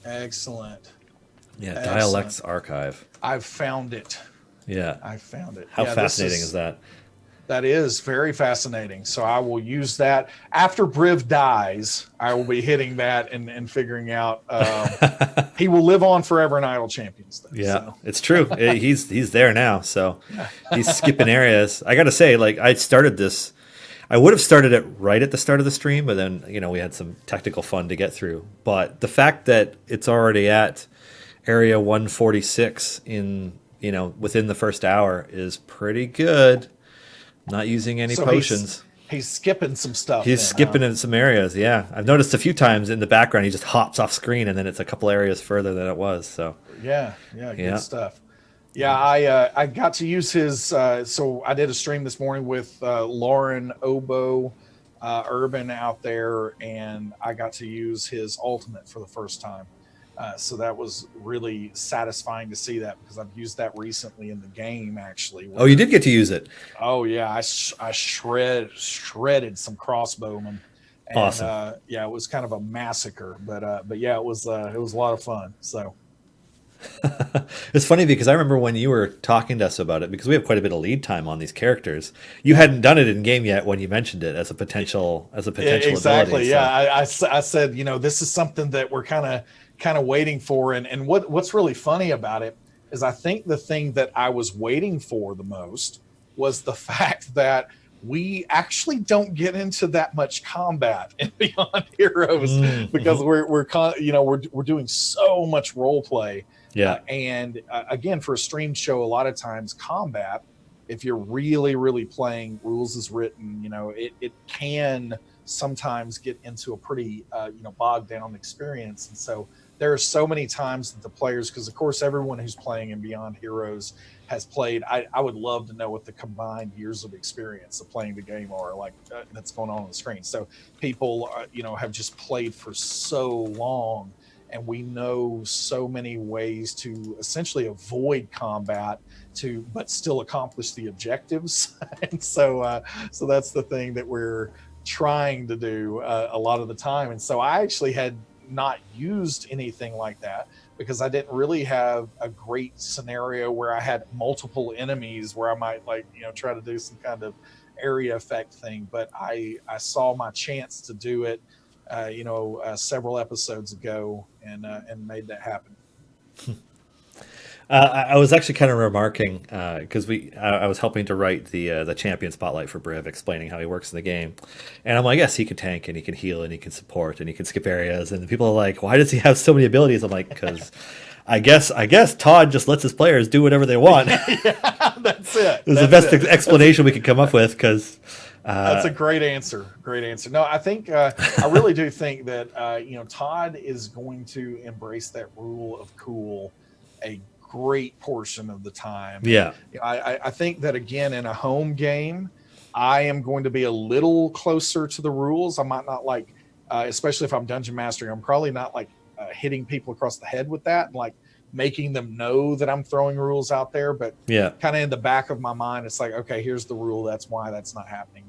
Excellent. Yeah, Excellent. Dialects Archive. I've found it. Yeah. I found it. How fascinating is that? That is very fascinating. So I will use that. After Briv dies, I will be hitting that and figuring out. He will live on forever in Idle Champions. Though, yeah, so. It's true. He's there now, so he's skipping areas. I got to say, like, I started this. I would have started it right at the start of the stream, but then, we had some technical fun to get through. But the fact that it's already at area 146 within the first hour is pretty good. Not using any potions. He's skipping some stuff. He's skipping in some areas, yeah. I've noticed a few times in the background he just hops off screen and then it's a couple areas further than it was. So yeah, good stuff. Yeah, I got to use his. So I did a stream this morning with Lauren Oboe Urban out there, and I got to use his ultimate for the first time. So that was really satisfying to see that, because I've used that recently in the game, actually. Oh, you did get to use it? Oh, yeah. I shredded some crossbowmen. And, awesome. Yeah, it was kind of a massacre, but yeah, it was a lot of fun. So it's funny because I remember when you were talking to us about it, because we have quite a bit of lead time on these characters. You hadn't done it in game yet when you mentioned it as a potential exactly. ability. Yeah, so. I said, this is something that we're kind of waiting for, and what's really funny about it is I think the thing that I was waiting for the most was the fact that we actually don't get into that much combat in Beyond Heroes because we're doing so much role play. Yeah. And again, for a stream show, a lot of times combat, if you're really, really playing rules as written, it can sometimes get into a pretty, bogged down experience. And so there are so many times that the players, because of course everyone who's playing in Beyond Heroes has played. I would love to know what the combined years of experience of playing the game are like that's going on the screen. So people, have just played for so long, and we know so many ways to essentially avoid combat but still accomplish the objectives. And so that's the thing that we're trying to do a lot of the time. And so I actually had not used anything like that because I didn't really have a great scenario where I had multiple enemies where I might try to do some kind of area effect thing. But I saw my chance to do it, several episodes ago, and made that happen. I was actually kind of remarking because I was helping to write the champion spotlight for Briv, explaining how he works in the game, and I'm like, yes, he can tank and he can heal and he can support and he can skip areas, and people are like, why does he have so many abilities? I'm like, because I guess Todd just lets his players do whatever they want. Yeah, that's it. It was the best explanation we could come up with, because that's a great answer. Great answer. No, I think I really do think that Todd is going to embrace that rule of cool a great portion of the time. Yeah. I think that, again, in a home game, I am going to be a little closer to the rules. I might not especially if I'm dungeon mastering, I'm probably not hitting people across the head with that and making them know that I'm throwing rules out there. But yeah, kind of in the back of my mind, it's like, okay, here's the rule. That's why that's not happening.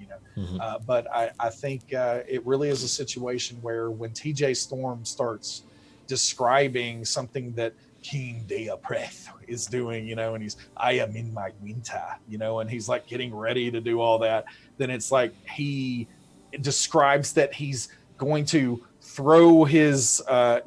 But I think it really is a situation where when TJ Storm starts describing something that King Deapreth is doing, and he's, I am in my winter, and he's like getting ready to do all that. Then it's like he describes that he's going to throw his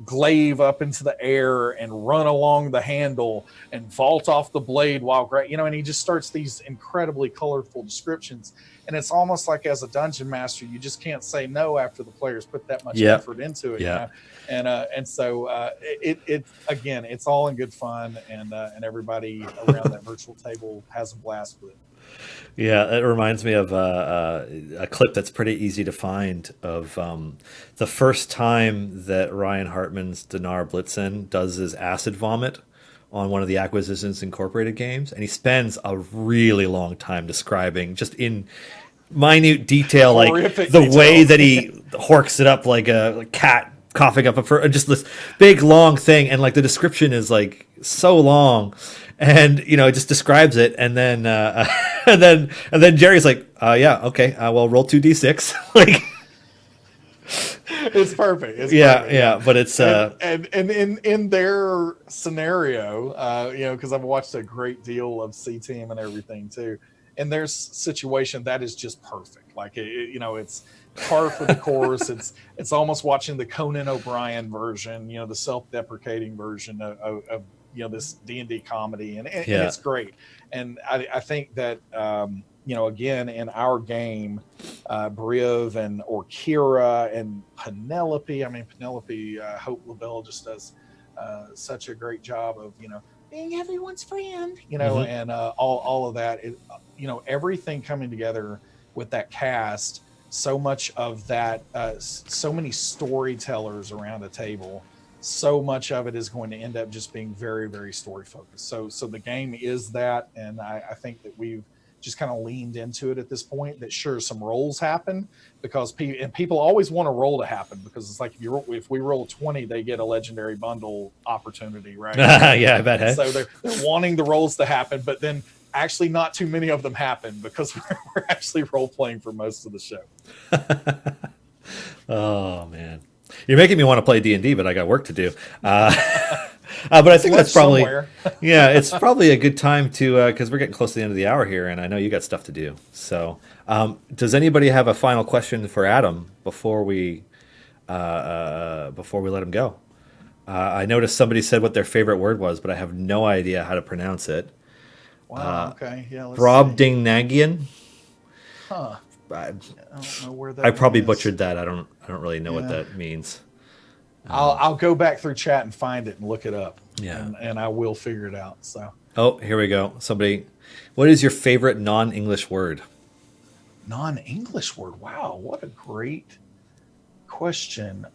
glaive up into the air and run along the handle and vault off the blade while, and he just starts these incredibly colorful descriptions. And it's almost like, as a dungeon master, you just can't say no after the players put that much effort into it. Yeah. And so it again, it's all in good fun, and everybody around that virtual table has a blast with it. Yeah, it reminds me of a clip that's pretty easy to find of the first time that Ryan Hartman's Dinar Blitzen does his acid vomit on one of the Acquisitions Incorporated games, and he spends a really long time describing, just in minute detail, like the way that he horks it up like a cat coughing up a fur, just this big long thing, and like the description is like so long, and it just describes it, and then and then Jerry's like, yeah, okay, well, roll 2d6. Like, it's perfect. It's perfect. Yeah, but it's and in their scenario, because I've watched a great deal of C-Team and everything too. In their situation, that is just perfect. Like it's par for the course. It's almost watching the Conan O'Brien version, the self-deprecating version of this D&D comedy, and it's great. And I think that again, in our game, Briv and Kira and Penelope. I mean, Penelope Hope LaBelle just does such a great job of being everyone's friend, Mm-hmm. and all of that. Everything coming together with that cast. So much of that, so many storytellers around a table. So much of it is going to end up just being very, very story focused. So the game is that, and I think that we've just kind of leaned into it at this point. That sure, some rolls happen because people always want a roll to happen, because it's like if we roll 20, they get a legendary bundle opportunity, right? Yeah, I bet. Hey? So they're wanting the rolls to happen, but then actually not too many of them happen because we're actually role playing for most of the show. Oh man, you're making me want to play D&D, but I got work to do. But I think that's probably yeah, it's probably a good time to because we're getting close to the end of the hour here, and I know you got stuff to do. So, does anybody have a final question for Adam before we let him go? I noticed somebody said what their favorite word was, but I have no idea how to pronounce it. Wow. Okay. Yeah. Brobdingnagian. Huh. I don't know where that. I probably butchered that. I don't really know what that means. I'll go back through chat and find it and look it up. Yeah. And I will figure it out. So. Oh, here we go. Somebody, what is your favorite non-English word? Non-English word. Wow, what a great question.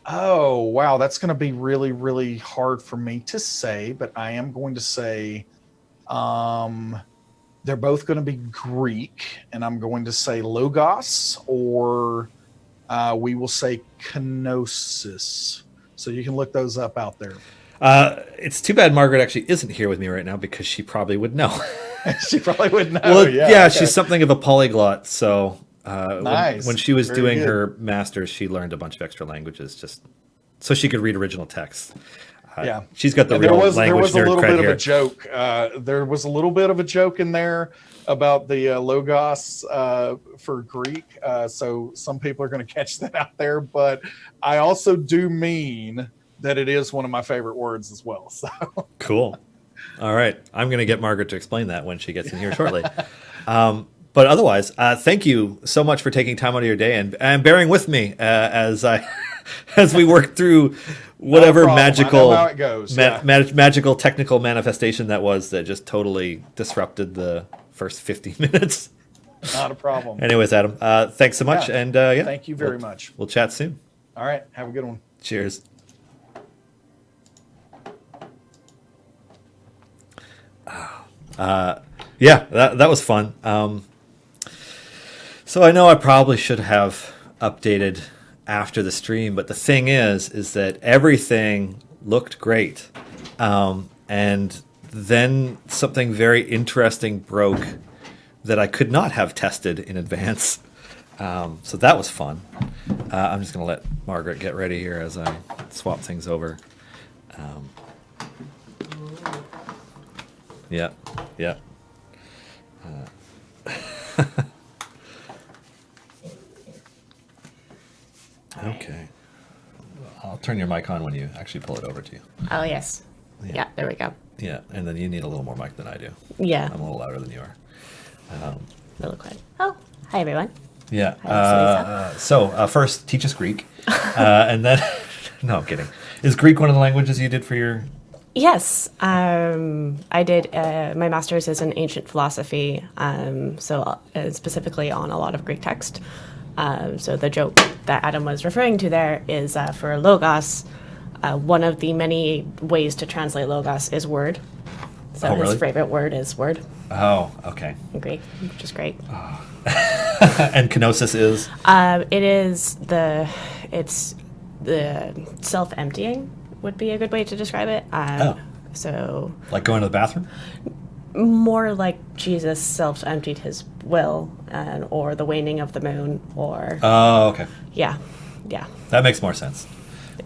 Oh, wow, that's going to be really, really hard for me to say, but I am going to say they're both going to be Greek, and I'm going to say logos, or we will say kenosis. So you can look those up out there. It's too bad Margaret actually isn't here with me right now, because she probably would know. She probably would know. Well, yeah, okay. She's something of a polyglot, so nice. When she was doing good. her master's, she learned a bunch of extra languages just so she could read original text. Yeah, she's got the real language nerd cred here. There was a little bit of a joke. There was a little bit of a joke in there about the logos for Greek. So some people are going to catch that out there, but I also do mean that it is one of my favorite words as well. So cool. All right, I'm going to get Margaret to explain that when she gets in here shortly. But otherwise, thank you so much for taking time out of your day and bearing with me as we work through whatever magical how it goes. magical technical manifestation that was that just totally disrupted the first 50 minutes. Not a problem. Anyways, Adam, thanks so much, and thank you very much. We'll chat soon. All right, have a good one. Cheers. Yeah, that was fun. So I know I probably should have updated after the stream, but the thing is that everything looked great. And then something very interesting broke that I could not have tested in advance. So that was fun. I'm just going to let Margaret get ready here as I swap things over. Yeah. Okay. I'll turn your mic on when you actually pull it over to you. Oh, yes. Yeah, there we go. Yeah, and then you need a little more mic than I do. Yeah. I'm a little louder than you are. Really quick. Oh, hi, everyone. Yeah. First, teach us Greek. And then, no, I'm kidding. Is Greek one of the languages you did for your... Yes. I did, my master's is in ancient philosophy, specifically on a lot of Greek text. So the joke that Adam was referring to there is for logos, one of the many ways to translate logos is word. So his favorite word is word. Oh, okay. In Greek, which is great. And kenosis is? It's the self-emptying would be a good way to describe it. So like going to the bathroom? More like Jesus self-emptied his will, or the waning of the moon, or... Oh, okay. Yeah. That makes more sense.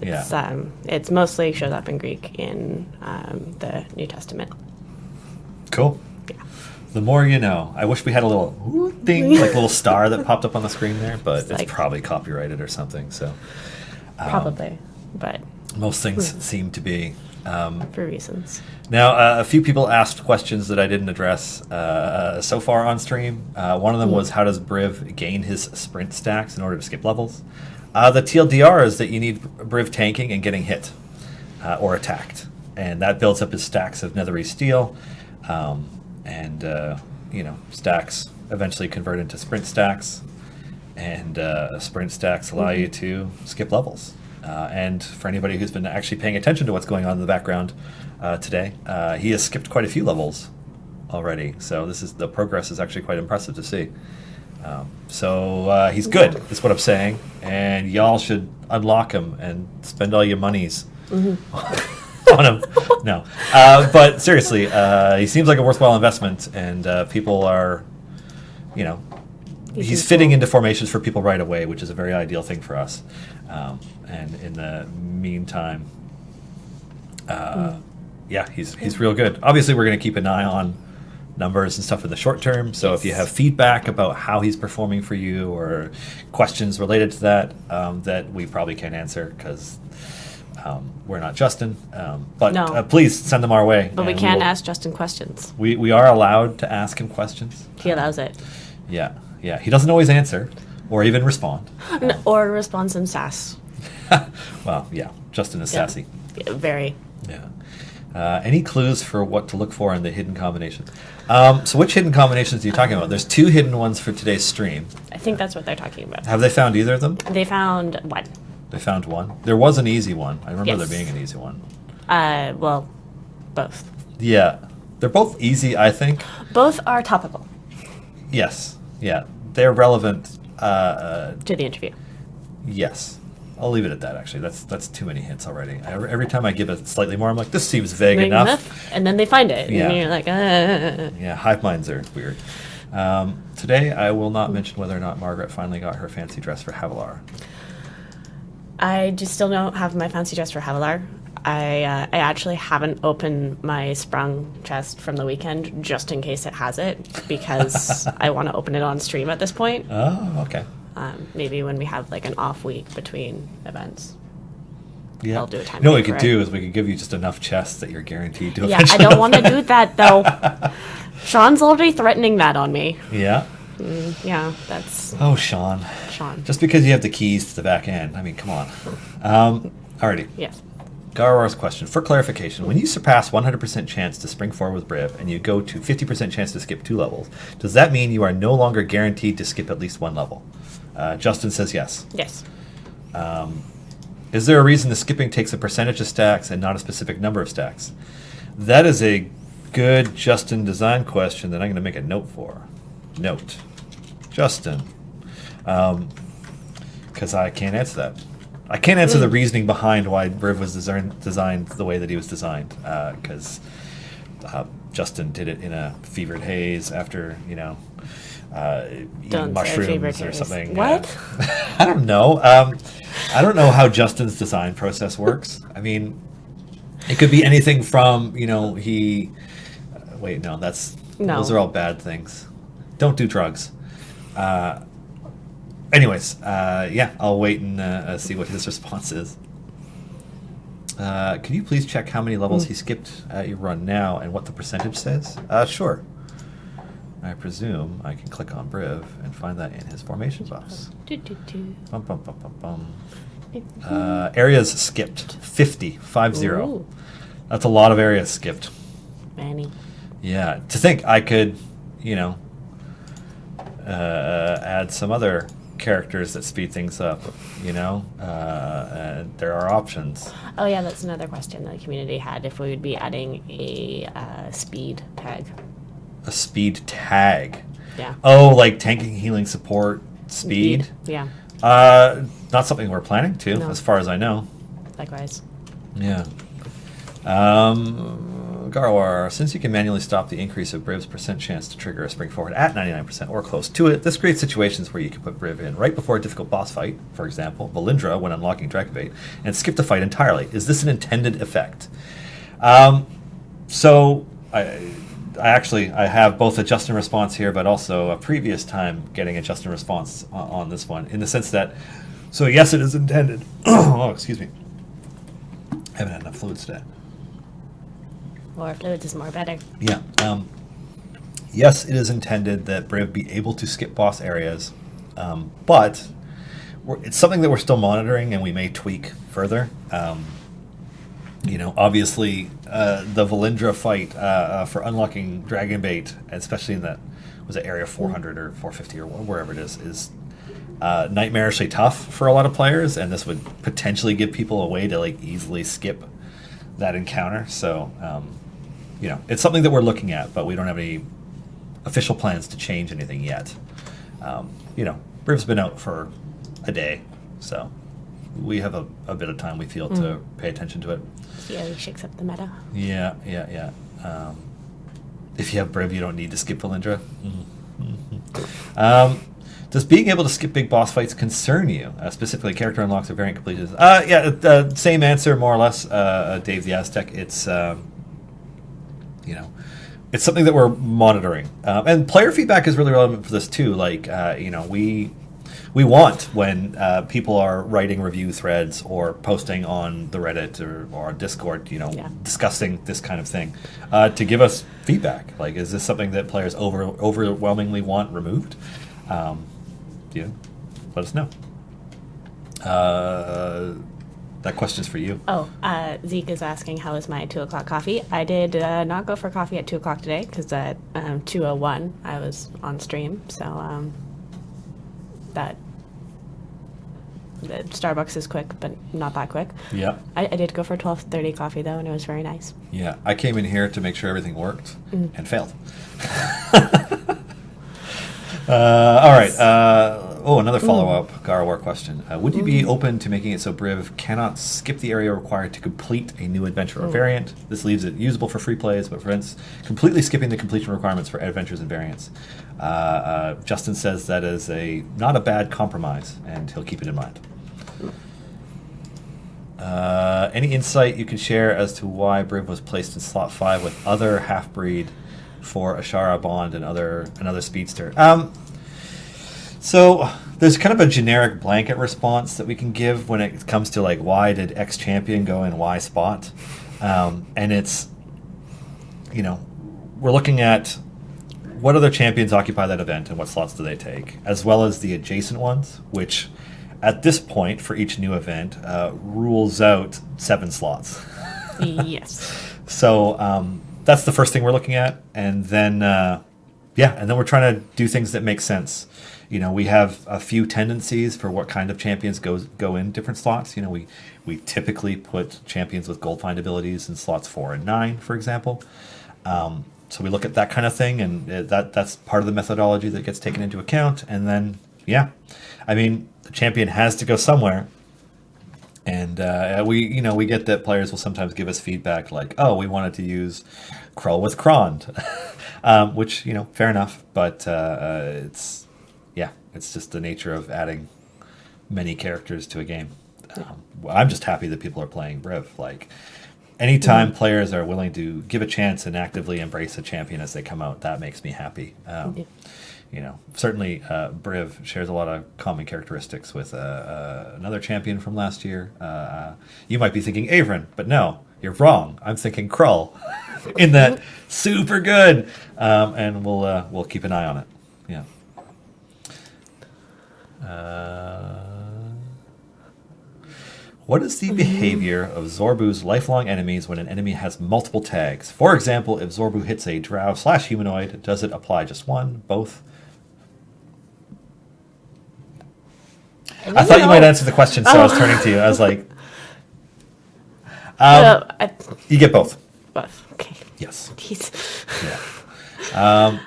It's mostly shows up in Greek in the New Testament. Cool. Yeah. The more you know. I wish we had a little ding, like a little star that popped up on the screen there, but it's probably copyrighted or something. So probably, but most things seem to be. For reasons. Now, a few people asked questions that I didn't address so far on stream. One of them was, how does Briv gain his sprint stacks in order to skip levels? The TLDR is that you need Briv tanking and getting hit or attacked. And that builds up his stacks of nethery steel. Stacks eventually convert into sprint stacks. And sprint stacks allow you to skip levels. And for anybody who's been actually paying attention to what's going on in the background today, he has skipped quite a few levels already. So the progress is actually quite impressive to see. He's good, is what I'm saying. And y'all should unlock him and spend all your monies on him. No. But seriously, he seems like a worthwhile investment, and people are, he's fitting into formations for people right away, which is a very ideal thing for us. And in the meantime, he's real good. Obviously, we're going to keep an eye on numbers and stuff in the short term. So if you have feedback about how he's performing for you or questions related to that, that we probably can't answer because we're not Justin. Please send them our way. But we can ask Justin questions. We are allowed to ask him questions. He allows it. Yeah. He doesn't always answer or even respond. Or responds in sass. Well, yeah. Justin is sassy. Yeah, very. Yeah. Any clues for what to look for in the hidden combinations? So which hidden combinations are you talking about? There's 2 hidden ones for today's stream. I think that's what they're talking about. Have they found either of them? They found one. They found one? There was an easy one. I remember there being an easy one. Well, both. Yeah. They're both easy, I think. Both are topical. Yes. Yeah. They're relevant. To the interview. Yes. I'll leave it at that, actually. That's too many hints already. Every time I give it slightly more, I'm like, this seems vague enough. And then they find it. Yeah. And you're like, Yeah, hive minds are weird. Today, I will not mention whether or not Margaret finally got her fancy dress for Havilar. I just still don't have my fancy dress for Havilar. I actually haven't opened my sprung chest from the weekend just in case it has it, because I want to open it on stream at this point. Oh, okay. Maybe when we have like an off week between events. Yeah. I'll do a time. No, what we could do is we could give you just enough chests that you're guaranteed to. Yeah, I don't want to do that though. Sean's already threatening that on me. Yeah. Yeah, that's. Oh, Sean. Just because you have the keys to the back end. I mean, come on. Alrighty. Yes. Garwar's question. For clarification, when you surpass 100% chance to spring forward with Briv and you go to 50% chance to skip 2 levels, does that mean you are no longer guaranteed to skip at least 1 level? Justin says yes. Yes. Is there a reason the skipping takes a percentage of stacks and not a specific number of stacks? That is a good Justin design question that I'm going to make a note for. Note. Justin. Because I can't answer that. I can't answer the reasoning behind why Briv was designed the way that he was designed, because Justin did it in a fevered haze after, eating Don't say favorite mushrooms or areas. something. What? I don't know. I don't know how Justin's design process works. I mean, it could be anything from, he. Wait, no, No. those are all bad things. Don't do drugs. Anyways, yeah, I'll wait and see what his response is. Can you please check how many levels he skipped at your run now and what the percentage says? Sure. I presume I can click on Briv and find that in his formations box. Bum, bum, bum, bum, bum. Areas skipped 50. Ooh. That's a lot of areas skipped. Manny. Yeah, to think I could, add some other characters that speed things up, and there are options. Oh yeah, that's another question that the community had, if we would be adding a speed tag. A speed tag. Yeah. Oh, like tanking, healing, support, speed? Yeah. Not something we're planning to, No. as far as I know. Likewise. Yeah. Garwar, since you can manually stop the increase of Briv's percent chance to trigger a spring forward at 99% or close to it, this creates situations where you can put Briv in right before a difficult boss fight, for example, Valindra when unlocking Dragobate, and skip the fight entirely. Is this an intended effect? So, I have both a Justin response here, but also a previous time getting a Justin response on this one, in the sense that, so yes, it is intended. Oh, excuse me. I haven't had enough fluids today. More fluids is more better. Yeah. Yes, it is intended that Briv be able to skip boss areas, but it's something that we're still monitoring and we may tweak further. Obviously, the Valindra fight for unlocking Dragonbait, especially in that, was it area 400 or 450 or wherever it is nightmarishly tough for a lot of players, and this would potentially give people a way to easily skip that encounter. So, it's something that we're looking at, but we don't have any official plans to change anything yet. Briv's been out for a day, so we have a bit of time, we feel, to pay attention to it. See how he shakes up the meta. Yeah. If you have Briv, you don't need to skip Valindra. Does being able to skip big boss fights concern you? Specifically, character unlocks or variant completions? Same answer, more or less, Dave the Aztec. It's, it's something that we're monitoring. And player feedback is really relevant for this, too. We want when people are writing review threads or posting on the Reddit or Discord, discussing this kind of thing, to give us feedback. Is this something that players overwhelmingly want removed? Let us know. That question's for you. Oh, Zeke is asking, how is my 2 o'clock coffee? I did not go for coffee at 2 o'clock today, because at 2:01 I was on stream, so that the Starbucks is quick, but not that quick. Yeah. I did go for 12:30 coffee, though, and it was very nice. Yeah, I came in here to make sure everything worked, and failed. All right. Another follow-up Garwar question. Would you be open to making it so Briv cannot skip the area required to complete a new adventure or variant? This leaves it usable for free plays, but prevents completely skipping the completion requirements for adventures and variants. Justin says that is not a bad compromise, and he'll keep it in mind. Any insight you can share as to why Briv was placed in slot 5 with other half-breed for Ashara Bond and another speedster? So there's kind of a generic blanket response that we can give when it comes to why did X champion go in Y spot, and it's we're looking at what other champions occupy that event and what slots do they take, as well as the adjacent ones, which at this point for each new event rules out 7 slots. Yes. So that's the first thing we're looking at, and then we're trying to do things that make sense. We have a few tendencies for what kind of champions go in different slots. We typically put champions with gold find abilities in slots 4 and 9, for example. So we look at that kind of thing, and that's part of the methodology that gets taken into account. And then, the champion has to go somewhere. And we get that players will sometimes give us feedback like, oh, we wanted to use Krull with Krond. which, fair enough. But it's just the nature of adding many characters to a game. I'm just happy that people are playing Briv. Like, anytime players are willing to give a chance and actively embrace a champion as they come out, that makes me happy. Certainly Briv shares a lot of common characteristics with another champion from last year. You might be thinking Avron, but no, you're wrong. I'm thinking Krull in that super good, and we'll keep an eye on it. Yeah. What is the behavior of Zorbu's lifelong enemies when an enemy has multiple tags? For example, if Zorbu hits a drow/humanoid, does it apply just one, both? I thought you might answer the question, so I was turning to you. I was like, you get both. Both. Okay. Yes. Jeez. Yeah.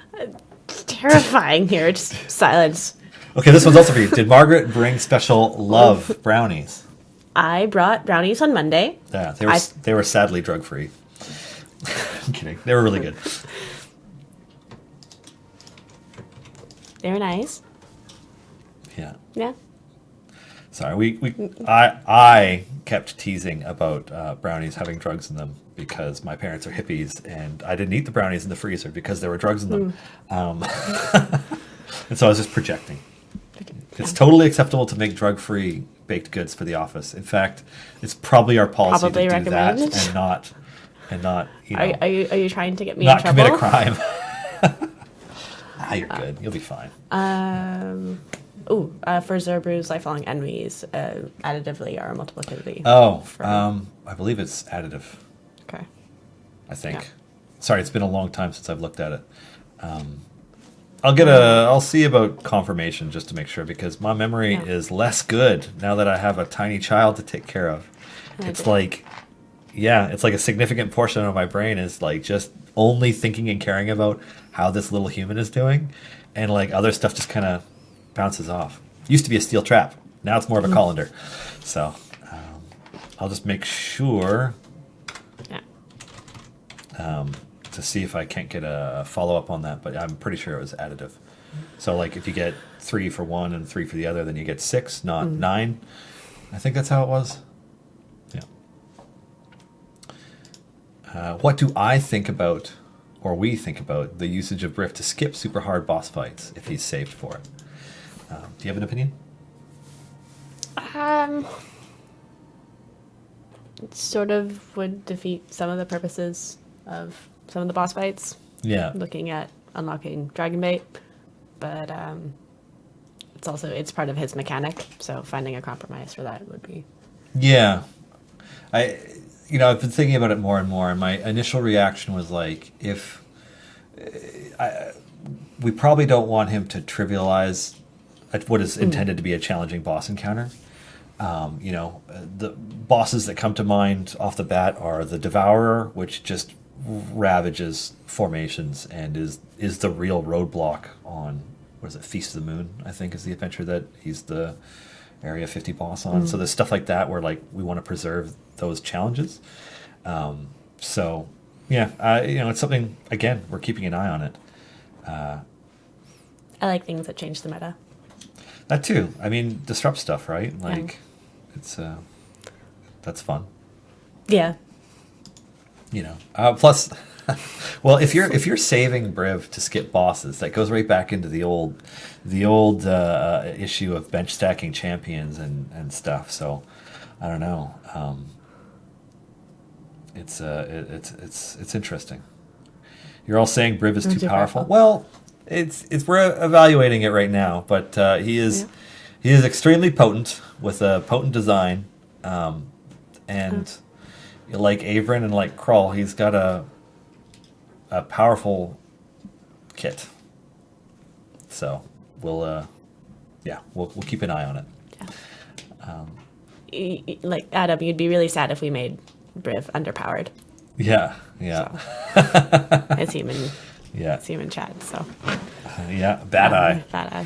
It's terrifying here. Just silence. Okay, this one's also for you. Did Margaret bring special love brownies? I brought brownies on Monday. Yeah, they were sadly drug free. I'm kidding. They were really good. They were nice. Yeah. Yeah. Sorry, I kept teasing about brownies having drugs in them because my parents are hippies and I didn't eat the brownies in the freezer because there were drugs in them. And so I was just projecting. It's totally acceptable to make drug-free baked goods for the office. In fact, it's probably our policy to do that and not Are you trying to get me not in trouble? commit a crime. You're good. You'll be fine. For Zorbu's lifelong enemies, additively or multiplicatively? I believe it's additive. Okay. I think. Yeah. Sorry, it's been a long time since I've looked at it. I'll see about confirmation just to make sure because my memory is less good now that I have a tiny child to take care of. It's like a significant portion of my brain is like just only thinking and caring about how this little human is doing, and like other stuff just kind of bounces off. Used to be a steel trap. Now it's more of a colander. So I'll just make sure to see if I can't get a follow-up on that, but I'm pretty sure it was additive. So like if you get 3 for one and 3 for the other, then you get 6, not 9. I think that's how it was. Yeah. What do I think about, or we think about, the usage of Briv to skip super hard boss fights if he's saved for it? Do you have an opinion? It sort of would defeat some of the purposes of some of the boss fights. Yeah. Looking at unlocking Dragon Bait. But it's part of his mechanic, so finding a compromise for that would be... Yeah. I've been thinking about it more and more, and my initial reaction was like, we probably don't want him to trivialize what is intended to be a challenging boss encounter. The bosses that come to mind off the bat are the Devourer, which just ravages formations and is the real roadblock on, Feast of the Moon, I think is the adventure that he's the Area 50 boss on. So there's stuff like that where like we want to preserve those challenges. It's something, again, we're keeping an eye on it. I like things that change the meta. That too. I mean, disrupt stuff, right? Like, it's that's fun. Yeah. Plus, well, if you're saving Briv to skip bosses, that goes right back into the old issue of bench stacking champions and stuff. So, I don't know. It's interesting. You're all saying Briv is too powerful. Well, we're evaluating it right now, but he is extremely potent with a potent design, and like Avron and like Krull, he's got a powerful kit. So we'll keep an eye on it. Like Adam, you'd be really sad if we made Briv underpowered. Yeah. So, it's human. Yeah. It's human chat. So. Bad eye. Bad eye.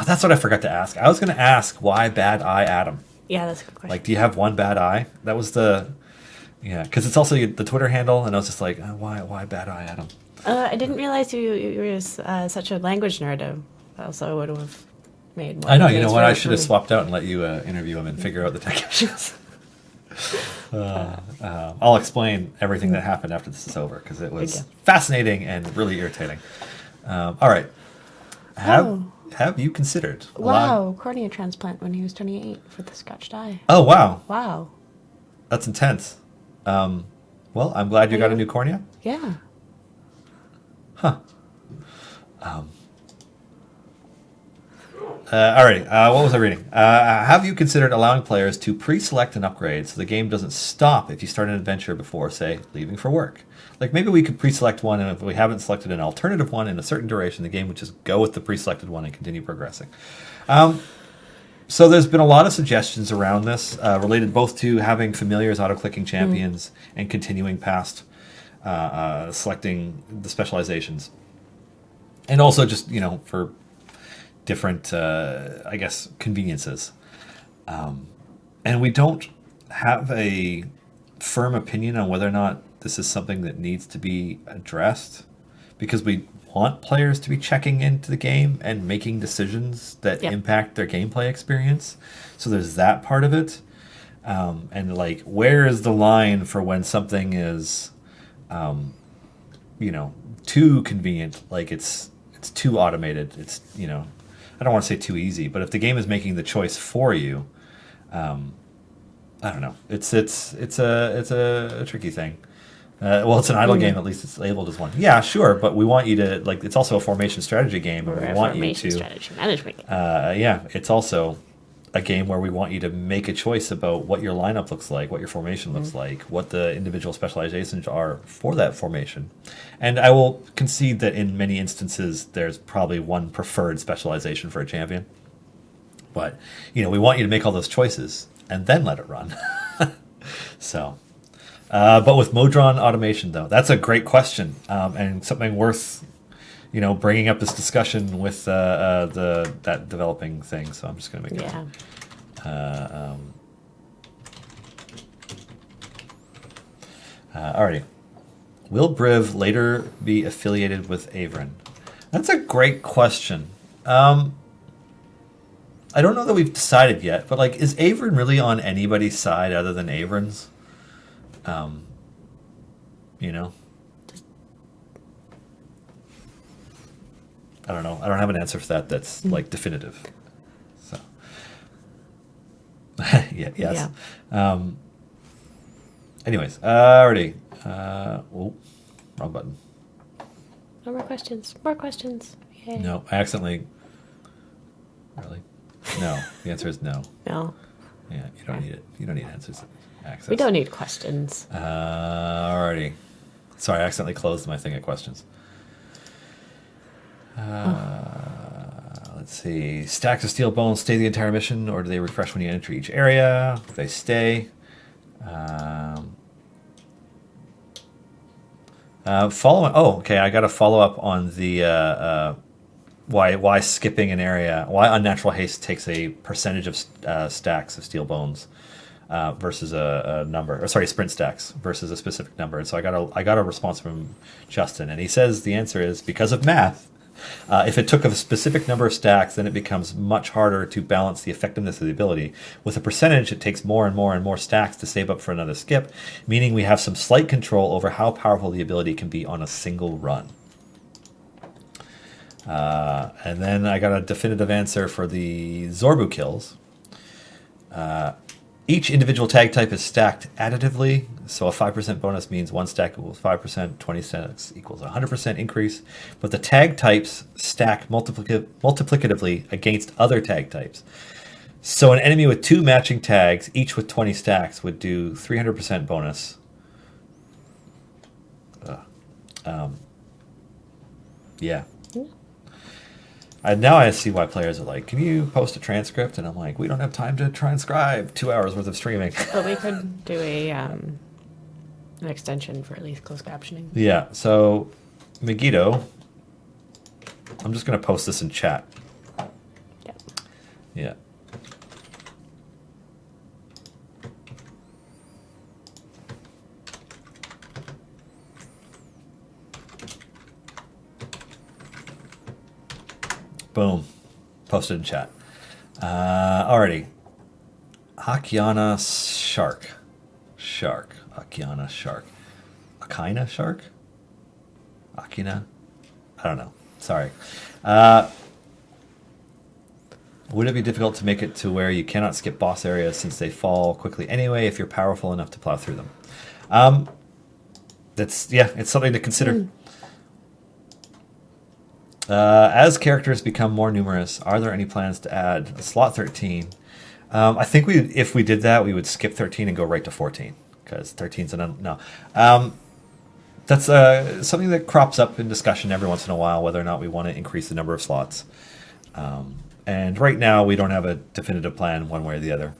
That's what I forgot to ask. I was going to ask why Bad Eye Adam. Yeah, that's a good question. Like, do you have one bad eye? That was the Yeah, because it's also the Twitter handle, and I was just like, why Bad Eye Adam? I didn't realize you were such a language nerd. I also would have made more. I know, you know videos what? I for should have me. swapped out and let you interview him and figure out the tech issues. I'll explain everything that happened after this is over, because it was Okay. fascinating and really irritating. All right. Have you considered Wow, cornea transplant when he was 28 for the scratched eye. Oh, wow. Wow. That's intense. Well, I'm glad you got a new cornea. Yeah. Huh. Alrighty, what was I reading? Have you considered allowing players to pre-select an upgrade so the game doesn't stop if you start an adventure before, say, leaving for work? Like, maybe we could pre-select one, and if we haven't selected an alternative one in a certain duration, the game would just go with the pre-selected one and continue progressing. So there's been a lot of suggestions around this, related both to having familiars auto-clicking champions and continuing past selecting the specializations. And also just, for different, I guess, conveniences. And we don't have a firm opinion on whether or not this is something that needs to be addressed, because we want players to be checking into the game and making decisions that impact their gameplay experience. So there's that part of it. And like, where is the line for when something is, too convenient? Like it's too automated. It's, I don't want to say too easy, but if the game is making the choice for you, I don't know. It's a tricky thing. Well, it's an idle game. At least it's labeled as one. Yeah, sure, but we want you to it's also a formation strategy game, and we want you to strategy management game. it's also a game where we want you to make a choice about what your lineup looks like, what your formation looks like, what the individual specializations are for that formation. And I will concede that in many instances, there's probably one preferred specialization for a champion. But, we want you to make all those choices and then let it run. So, but with Modron automation, though, that's a great question, and something worth, bringing up this discussion with that developing thing. So I'm just going to make it. Alrighty. Will Briv later be affiliated with Averin? That's a great question. I don't know that we've decided yet, but is Averin really on anybody's side other than Averin's? I don't know. I don't have an answer for that that's definitive. So, yes. Yeah. Anyways, already. Wrong button. No more questions. More questions. Yay. No, I accidentally. Really? No. The answer is no. No. Yeah, you don't need it. You don't need answers. Access. We don't need questions. Alrighty. Sorry, I accidentally closed my thing at questions. Let's see. Stacks of steel bones stay the entire mission, or do they refresh when you enter each area? They stay. Following. Oh, okay. I got to follow up on the why skipping an area, why unnatural haste takes a percentage of stacks of steel bones versus a number, or sorry, sprint stacks versus a specific number. And so I got a response from Justin, and he says the answer is because of math. If it took a specific number of stacks, then it becomes much harder to balance the effectiveness of the ability. With a percentage, it takes more and more and more stacks to save up for another skip, meaning we have some slight control over how powerful the ability can be on a single run. And then I got a definitive answer for the Zorbu kills. Each individual tag type is stacked additively, so a 5% bonus means one stack equals 5%, 20 stacks equals a 100% increase, but the tag types stack multiplicatively against other tag types. So an enemy with two matching tags, each with 20 stacks, would do 300% bonus. Yeah. Now I see why players are like, can you post a transcript? And I'm like, we don't have time to transcribe 2 hours worth of streaming. But we could do an extension for at least closed captioning. Yeah, so Megiddo, I'm just going to post this in chat. Yep. Yeah. Boom. Posted in chat. Alrighty. Akiana Shark. Akiana Shark. Akina Shark? Akina? I don't know. Sorry. Would it be difficult to make it to where you cannot skip boss areas since they fall quickly anyway if you're powerful enough to plow through them? It's something to consider. As characters become more numerous, are there any plans to add a slot 13? I think if we did that, we would skip 13 and go right to 14 because 13's no. That's something that crops up in discussion every once in a while, whether or not we want to increase the number of slots. And right now, we don't have a definitive plan one way or the other.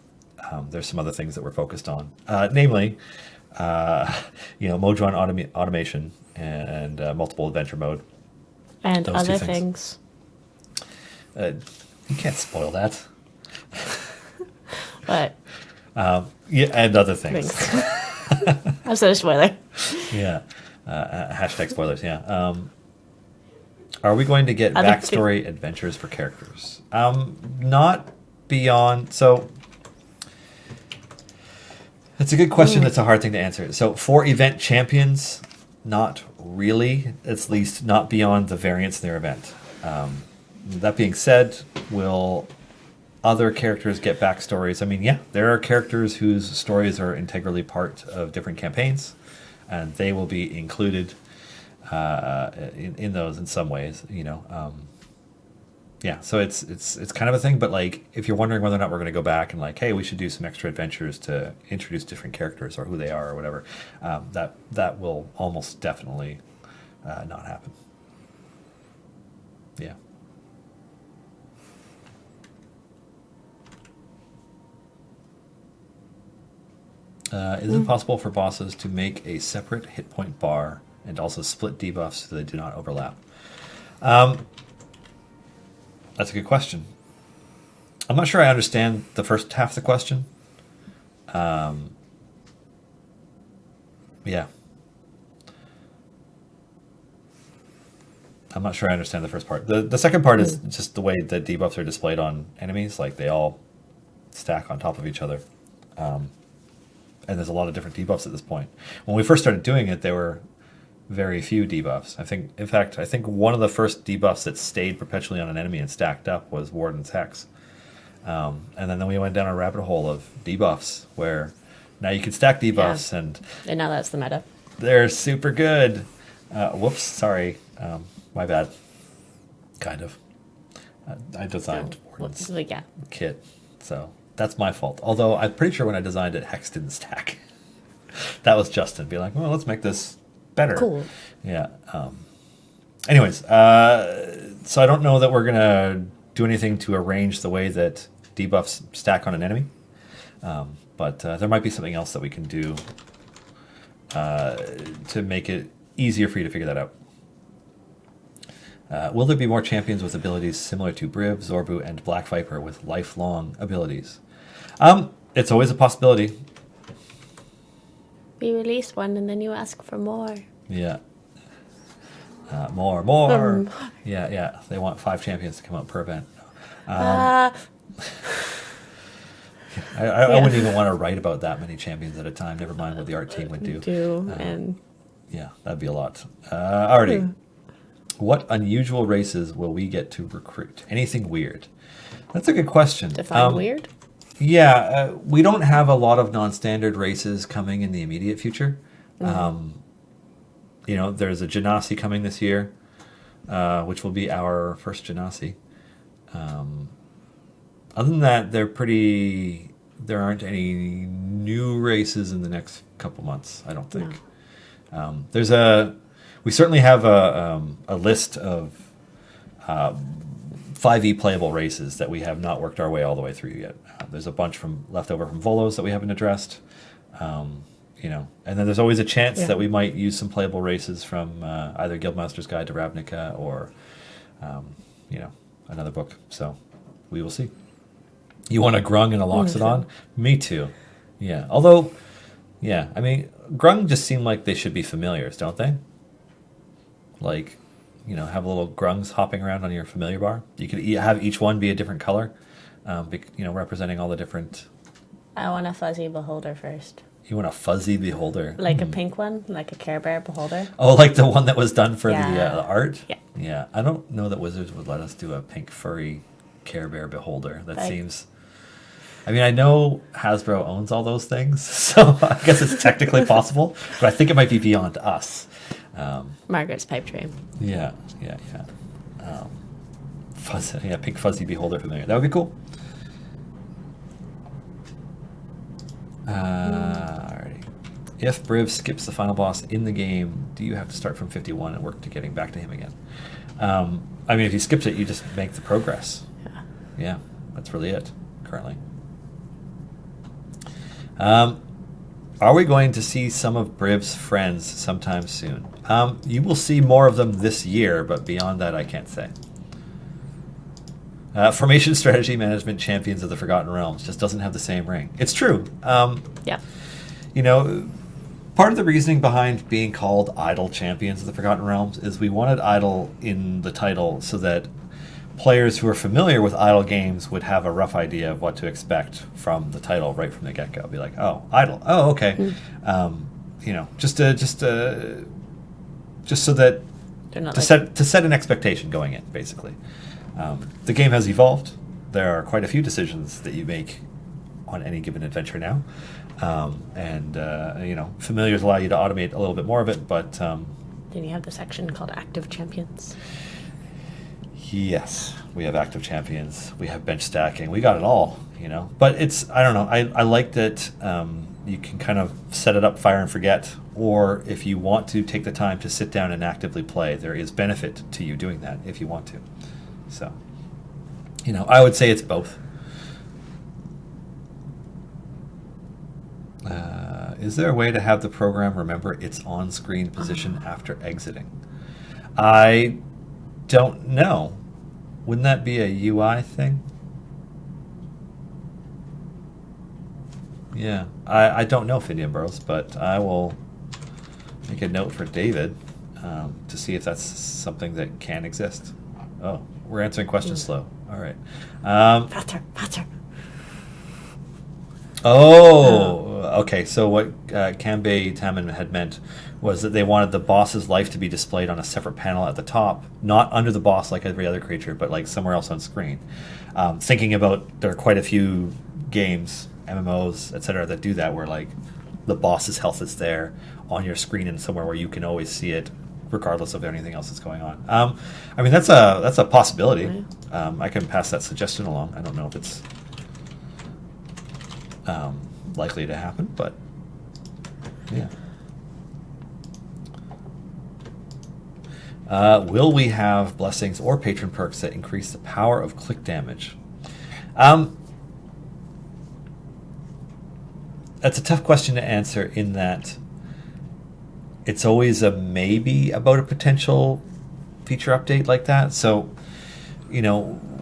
There's some other things that we're focused on, namely, Modron automation and multiple adventure mode. And those other things. You can't spoil that. What? And other things. I'm so spoiler. Yeah. Hashtag spoilers, yeah. Are we going to get backstory adventures for characters? Not beyond... So, it's a good question. That's a hard thing to answer. So, for event champions, not really. At least not beyond the variants in their event. That being said, will other characters get backstories? I mean, yeah, there are characters whose stories are integrally part of different campaigns, and they will be included in those in some ways, yeah, so it's kind of a thing, but like if you're wondering whether or not we're going to go back and like, hey, we should do some extra adventures to introduce different characters or who they are or whatever, that will almost definitely not happen. Yeah. Is it possible for bosses to make a separate hit point bar and also split debuffs so they do not overlap? That's a good question. I'm not sure I understand the first half of the question. Yeah. I'm not sure I understand the first part. The second part is just the way that debuffs are displayed on enemies. Like, they all stack on top of each other. And there's a lot of different debuffs at this point. When we first started doing it, there were very few debuffs. I think one of the first debuffs that stayed perpetually on an enemy and stacked up was Warden's Hex. And then we went down a rabbit hole of debuffs where now you can stack debuffs, and now that's the meta. They're super good. Whoops, sorry. My bad. Kind of. I designed Warden's kit, so that's my fault. Although I'm pretty sure when I designed it, Hex didn't stack. That was Justin being like, well, let's make this better. Cool. Yeah. Anyways, so I don't know that we're going to do anything to arrange the way that debuffs stack on an enemy. But there might be something else that we can do to make it easier for you to figure that out. Will there be more champions with abilities similar to Briv, Zorbu, and Black Viper with lifelong abilities? It's always a possibility. We release one and then you ask for more. Yeah. More. Yeah. They want 5 champions to come out per event. I wouldn't even want to write about that many champions at a time. Never mind what the art team would do. Yeah, that'd be a lot. Alrighty. What unusual races will we get to recruit? Anything weird? That's a good question. Define weird? Yeah, we don't have a lot of non-standard races coming in the immediate future. There's a Genasi coming this year, which will be our first Genasi. Other than that, there aren't any new races in the next couple months, I don't think. No. We certainly have a list of 5e playable races that we have not worked our way all the way through yet. There's a bunch left over from Volos that we haven't addressed. And then there's always a chance that we might use some playable races from either Guildmaster's Guide to Ravnica or, another book. So we will see. You want a Grung and a Loxodon? Me too. Yeah. Although, Grung just seem like they should be familiars, don't they? Like, have little grungs hopping around on your familiar bar. You could have each one be a different color, representing all the different. I want a fuzzy beholder first. You want a fuzzy beholder? Like a pink one, like a Care Bear beholder. Oh, like the one that was done for the art? Yeah. Yeah, I don't know that Wizards would let us do a pink furry Care Bear beholder. That seems... I mean, I know Hasbro owns all those things, so I guess it's technically possible, but I think it might be beyond us. Margaret's pipe dream. Yeah. Pink fuzzy beholder familiar. That would be cool. Alrighty. If Briv skips the final boss in the game, do you have to start from 51 and work to getting back to him again? I mean, if he skips it, you just make the progress. Yeah, that's really it, currently. Are we going to see some of Briv's friends sometime soon? You will see more of them this year, but beyond that, I can't say. Formation Strategy Management Champions of the Forgotten Realms just doesn't have the same ring. It's true. Yeah. Part of the reasoning behind being called Idle Champions of the Forgotten Realms is we wanted Idle in the title so that players who are familiar with Idle games would have a rough idea of what to expect from the title right from the get-go. Be like, oh, Idle. Oh, okay. Just so that to set an expectation going in, basically. The game has evolved. There are quite a few decisions that you make on any given adventure now. Familiars allow you to automate a little bit more of it, but... Then you have the section called Active Champions. Yes, we have active champions. We have bench stacking. We got it all, But it's, I don't know, I like that you can kind of set it up, fire and forget, or if you want to take the time to sit down and actively play, there is benefit to you doing that if you want to. So, I would say it's both. Is there a way to have the program remember its on-screen position after exiting? I don't know. Wouldn't that be a UI thing? Yeah, I don't know, Phineas Burrows, but I will make a note for David to see if that's something that can exist. Oh, we're answering questions slow. All right. Faster. Oh, okay. So what Kanbei Taman had meant was that they wanted the boss's life to be displayed on a separate panel at the top, not under the boss like every other creature, but like somewhere else on screen. Thinking about, there are quite a few games, MMOs, etc., that do that, where like the boss's health is there on your screen and somewhere where you can always see it, regardless of anything else that's going on. I mean, that's a possibility. I can pass that suggestion along. I don't know if it's likely to happen, but yeah. Will we have blessings or patron perks that increase the power of click damage? That's a tough question to answer, in that it's always a maybe about a potential feature update like that. So,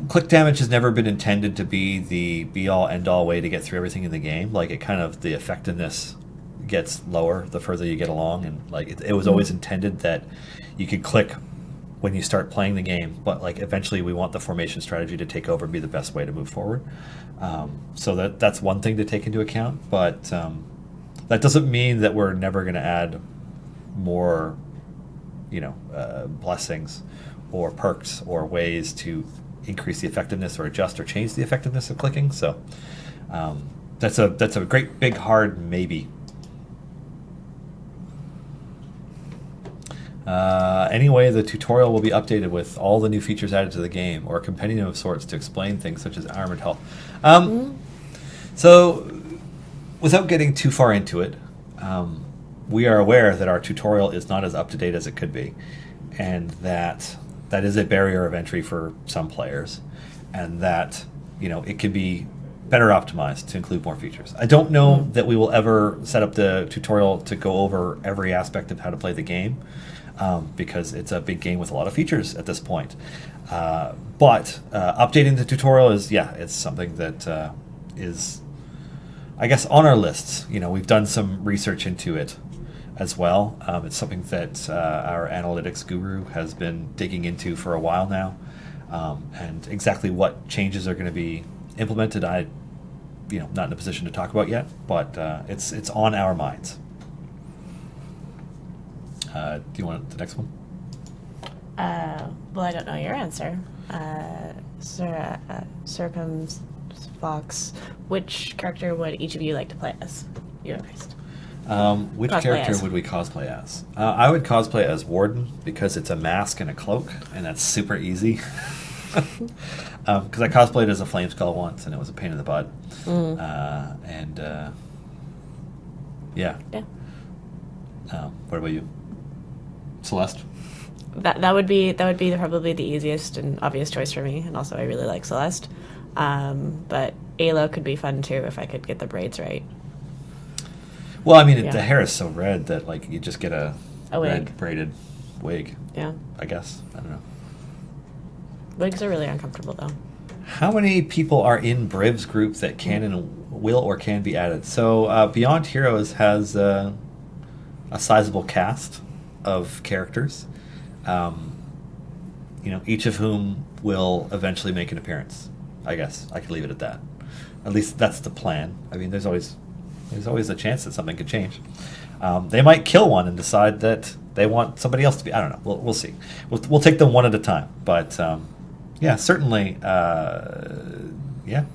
click damage has never been intended to be the be-all, end-all way to get through everything in the game. Like, the effectiveness gets lower the further you get along, and like it was always intended that you could click when you start playing the game, but like eventually we want the formation strategy to take over and be the best way to move forward. So that's one thing to take into account, but that doesn't mean that we're never going to add more, blessings or perks or ways to increase the effectiveness or adjust or change the effectiveness of clicking. So that's a great big hard maybe. Anyway, the tutorial will be updated with all the new features added to the game, or a compendium of sorts to explain things such as armored health. So, without getting too far into it, we are aware that our tutorial is not as up-to-date as it could be, and that is a barrier of entry for some players, and that it could be better optimized to include more features. I don't know that we will ever set up the tutorial to go over every aspect of how to play the game, because it's a big game with a lot of features at this point. But updating the tutorial it's something that is, I guess, on our lists. We've done some research into it. as well. It's something that our analytics guru has been digging into for a while now, and exactly what changes are going to be implemented, not in a position to talk about yet, but it's on our minds. Do you want the next one? Well, I don't know your answer. Circumfox, which character would each of you like to play as? You go first. Which Cosplay character as. would we cosplay as? I would cosplay as Warden because it's a mask and a cloak, and that's super easy. Because I cosplayed as a flame skull once, and it was a pain in the butt. Yeah. Yeah. What about you, Celeste? That would be probably the easiest and obvious choice for me, and also I really like Celeste. But Ayla could be fun too if I could get the braids right. Well, I mean, Yeah. the hair is so red that like you just get a wig. red braided wig. Yeah, I guess. I don't know. wigs are really uncomfortable though. How many people are in Briv's group that can and will or can be added? So Beyond Heroes has a sizable cast of characters, each of whom will eventually make an appearance. I guess I could leave it at that. At least that's the plan. I mean, there's always a chance that something could change. They might kill one and decide that they want somebody else to be. I don't know. We'll see. We'll take them one at a time. But yeah, certainly. Yeah.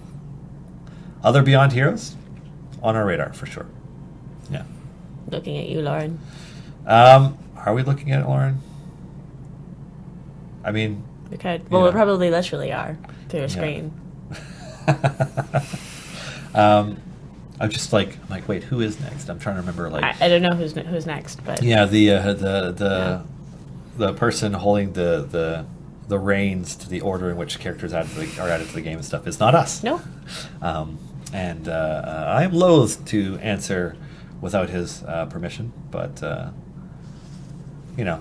Other Beyond Heroes on our radar for sure. Yeah. Looking at you, Lauren. Are we looking at it, Lauren? I mean, We could. Well, Yeah. we probably literally are through a screen. I'm just like, wait, who is next? I'm trying to remember. Like, I don't know who's next, but yeah, the person holding the reins to the order in which characters are added to the game and stuff is not us. no. And I am loath to answer without his permission, but yeah,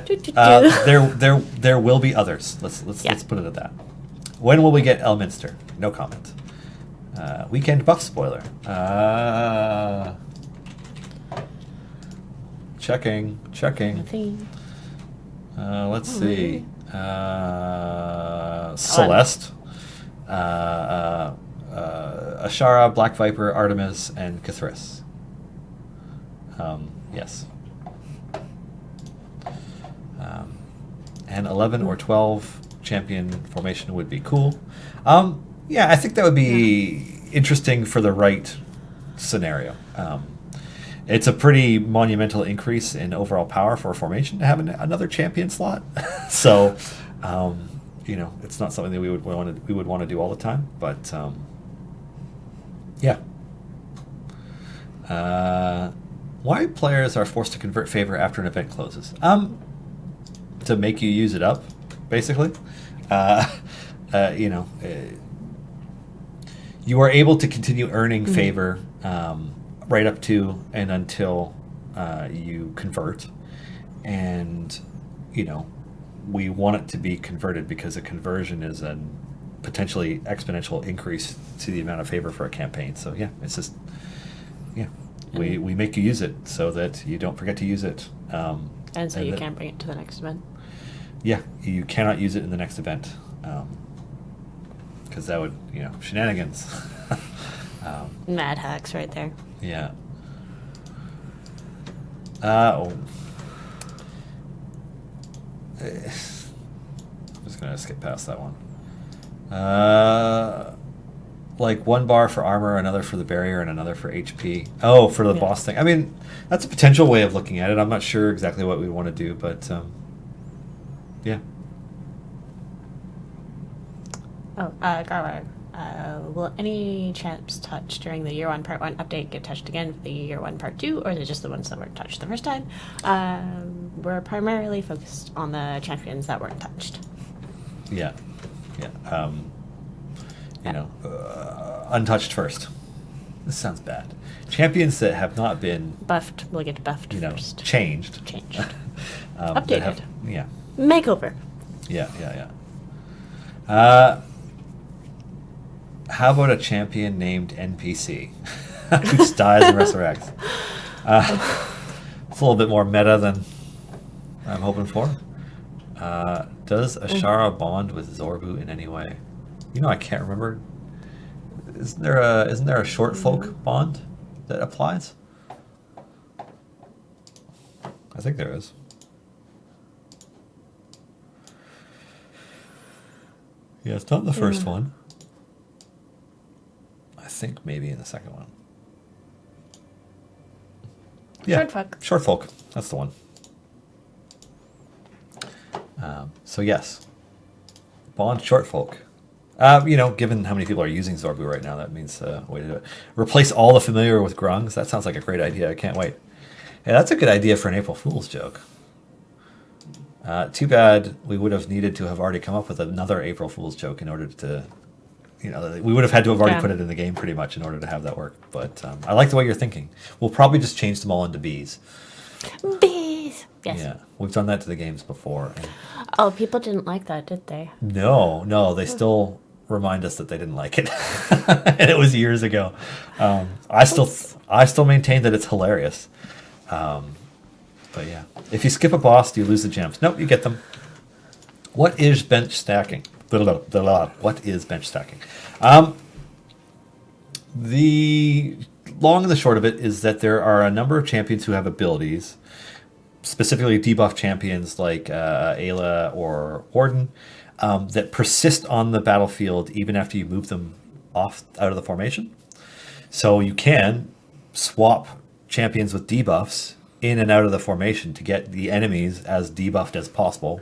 there will be others. Let's put it at that. When will we get Elminster? No comment. Weekend buff spoiler. Checking. Nothing. Let's see. Celeste, Ashara, Black Viper, Artemis, and Cathris. Yes. And 11 or 12 champion formation would be cool. Yeah, I think that would be interesting for the right scenario. It's a pretty monumental increase in overall power for a formation to have another champion slot. So, it's not something that we would want to do all the time. But yeah. Why players are forced to convert favor after an event closes? To make you use it up, basically. You are able to continue earning favor right up to and until you convert, and we want it to be converted because a conversion is a potentially exponential increase to the amount of favor for a campaign. So yeah, it's just we make you use it so that you don't forget to use it, And so you can't bring it to the next event. Yeah, you cannot use it in the next event because that would shenanigans. Mad hacks right there. Yeah. I'm just gonna skip past that one. Like one bar for armor, another for the barrier, and another for HP. Oh, for the boss thing. I mean, that's a potential way of looking at it. I'm not sure exactly what we want to do, but yeah. Oh, Garwar. Will any champs touched during the Year 1 Part 1 update get touched again for the Year 1 Part 2, or is it just the ones that weren't touched the first time? We're primarily focused on the champions that weren't touched. Yeah. Untouched first. This sounds bad. Champions that have not been Buffed. We'll get buffed first. changed. Updated. that have- yeah. Makeover. Yeah. How about a champion named NPC who just dies and resurrects? It's a little bit more meta than I'm hoping for. Does Ashara bond with Zorbu in any way? I can't remember. Isn't there a short folk bond that applies? I think there is. Yeah, it's not in the first one. I think maybe in the second one. Yeah, Short folk. Short folk. That's the one. So yes, bond short folk. Given how many people are using Zorbu right now, that means a way to do it. Replace all the familiar with grungs. That sounds like a great idea. I can't wait. Yeah, that's a good idea for an April Fool's joke. Too bad we would have needed to have already come up with another April Fool's joke in order to, we would have had to have already put it in the game pretty much in order to have that work. But I like the way you're thinking. We'll probably just change them all into bees. Bees. Yes. Yeah, we've done that to the games before. Oh, people didn't like that, did they? No, they still remind us that they didn't like it, and it was years ago. I still maintain that it's hilarious. But yeah, if you skip a boss, do you lose the gems? Nope, you get them. What is bench stacking? What is bench stacking? The long and the short of it is that there are a number of champions who have abilities, specifically debuff champions like Ayla or Warden, that persist on the battlefield even after you move them out of the formation. So you can swap champions with debuffs in and out of the formation to get the enemies as debuffed as possible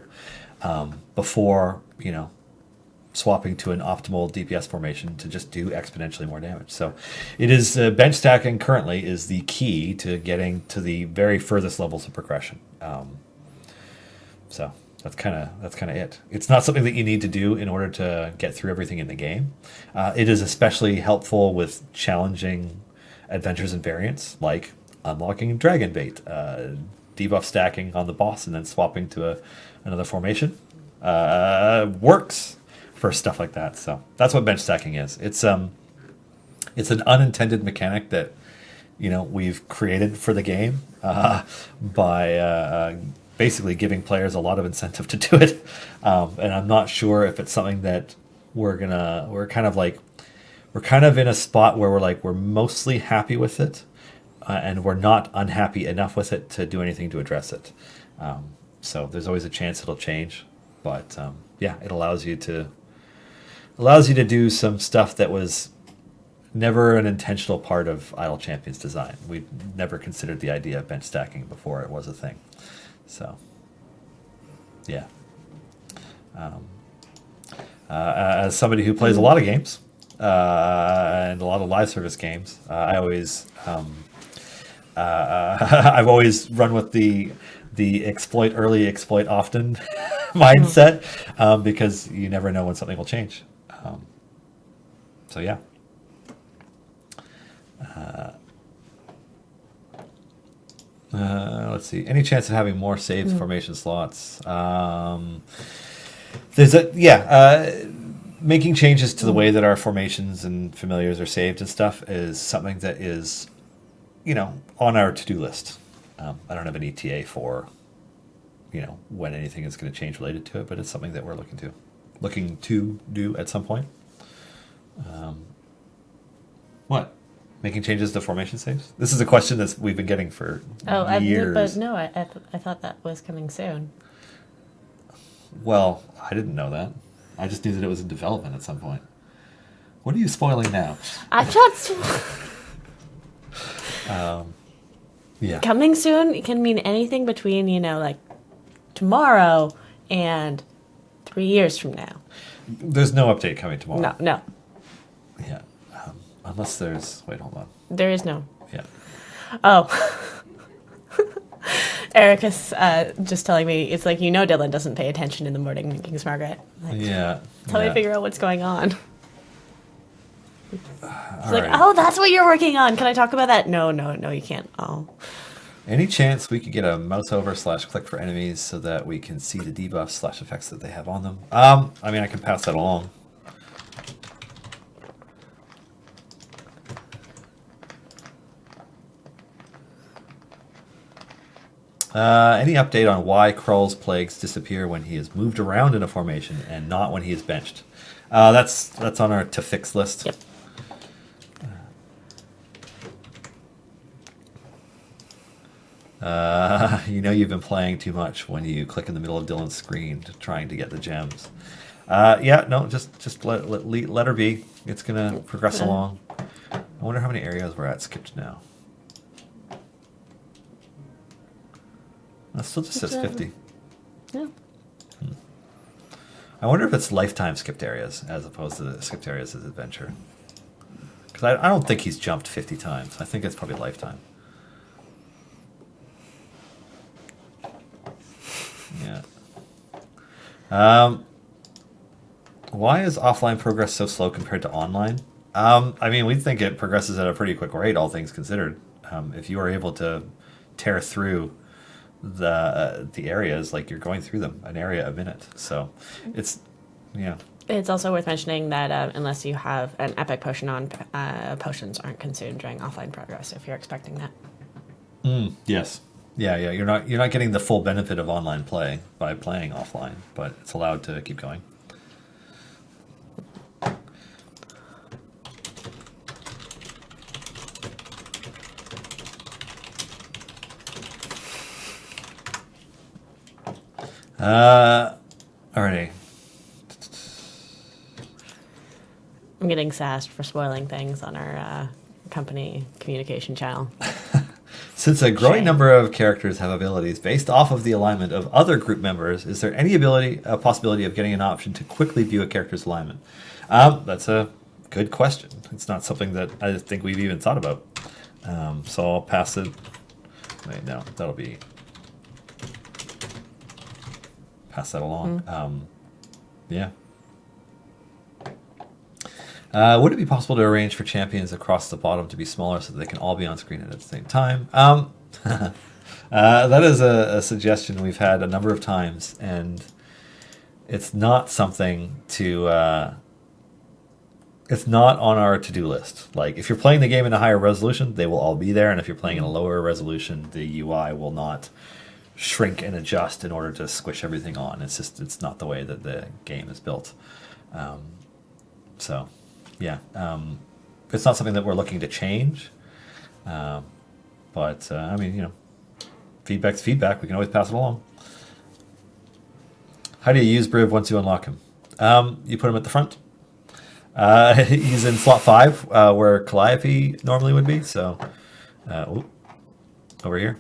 before, swapping to an optimal DPS formation to just do exponentially more damage. So it is bench stacking currently is the key to getting to the very furthest levels of progression. So that's kind of it. It's not something that you need to do in order to get through everything in the game. It is especially helpful with challenging adventures and variants like unlocking Dragon Bait, debuff stacking on the boss and then swapping to another formation. Works for stuff like that. So that's what bench stacking is. It's an unintended mechanic that we've created for the game by basically giving players a lot of incentive to do it. And I'm not sure if it's something that we're kind of in a spot where we're mostly happy with it. And we're not unhappy enough with it to do anything to address it. So there's always a chance it'll change. But it allows you to do some stuff that was never an intentional part of Idle Champion's design. We never considered the idea of bench stacking before it was a thing. So, yeah. As somebody who plays a lot of games and a lot of live service games, I always I've always run with the exploit early, exploit often mindset because you never know when something will change. So yeah. Let's see. Any chance of having more saved formation slots? Making changes to the way that our formations and familiars are saved and stuff is something that is, on our to-do list. I don't have an ETA for, when anything is going to change related to it, but it's something that we're looking to do at some point. What? Making changes to formation saves? This is a question that we've been getting for years. I thought that was coming soon. Well, I didn't know that. I just knew that it was in development at some point. What are you spoiling now? I just... Yeah. Coming soon can mean anything between, tomorrow and 3 years from now. There's no update coming tomorrow. No. Yeah. Unless there's... Wait, hold on. There is no. Yeah. Oh. Eric is just telling me, it's like, Dylan doesn't pay attention in the morning in King's Margaret. Yeah. Tell me figure out what's going on. It's like, right. oh, that's what you're working on. Can I talk about that? No, you can't. Oh. Any chance we could get a mouse over / click for enemies so that we can see the debuffs / effects that they have on them? I mean, I can pass that along. Any update on why Krull's plagues disappear when he is moved around in a formation and not when he is benched? That's on our to fix list. Yep. You've been playing too much when you click in the middle of Dylan's screen trying to get the gems. Just let her be. It's gonna progress along. I wonder how many areas we're at skipped now. That still just says 50. Yeah. I wonder if it's lifetime skipped areas as opposed to the skipped areas as adventure. Because I don't think he's jumped 50 times. I think it's probably lifetime. Yeah. Why is offline progress so slow compared to online? We think it progresses at a pretty quick rate, all things considered. If you are able to tear through the areas, like you're going through them an area a minute, so it's It's also worth mentioning that unless you have an epic potion on, potions aren't consumed during offline progress. If you're expecting that. Yes. Yeah. You're not getting the full benefit of online play by playing offline, but it's allowed to keep going. Alrighty. I'm getting sassed for spoiling things on our company communication channel. Since a growing number of characters have abilities based off of the alignment of other group members, is there any possibility of getting an option to quickly view a character's alignment? That's a good question. It's not something that I think we've even thought about. So I'll pass it. Wait, no, that'll be... Pass that along. Yeah. Would it be possible to arrange for champions across the bottom to be smaller so that they can all be on screen at the same time? That is a suggestion we've had a number of times, and it's not something to... it's not on our to-do list. Like, if you're playing the game in a higher resolution, they will all be there, and if you're playing in a lower resolution, the UI will not shrink and adjust in order to squish everything on. It's not the way that the game is built. It's not something that we're looking to change. Feedback's feedback. We can always pass it along. How do you use Briv once you unlock him? You put him at the front. He's in slot 5, where Calliope normally would be. So, over here.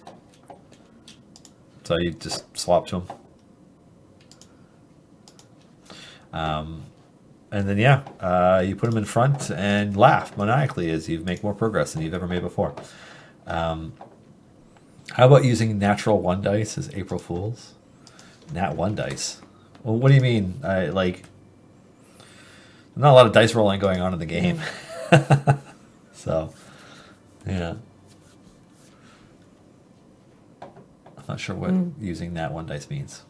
So you just swap to him. And then, you put him in front and laugh maniacally as you make more progress than you've ever made before. How about using natural 1 dice as April Fools? Nat 1 dice? Well, what do you mean? Not a lot of dice rolling going on in the game. So, yeah. I'm not sure what using Nat 1 dice means.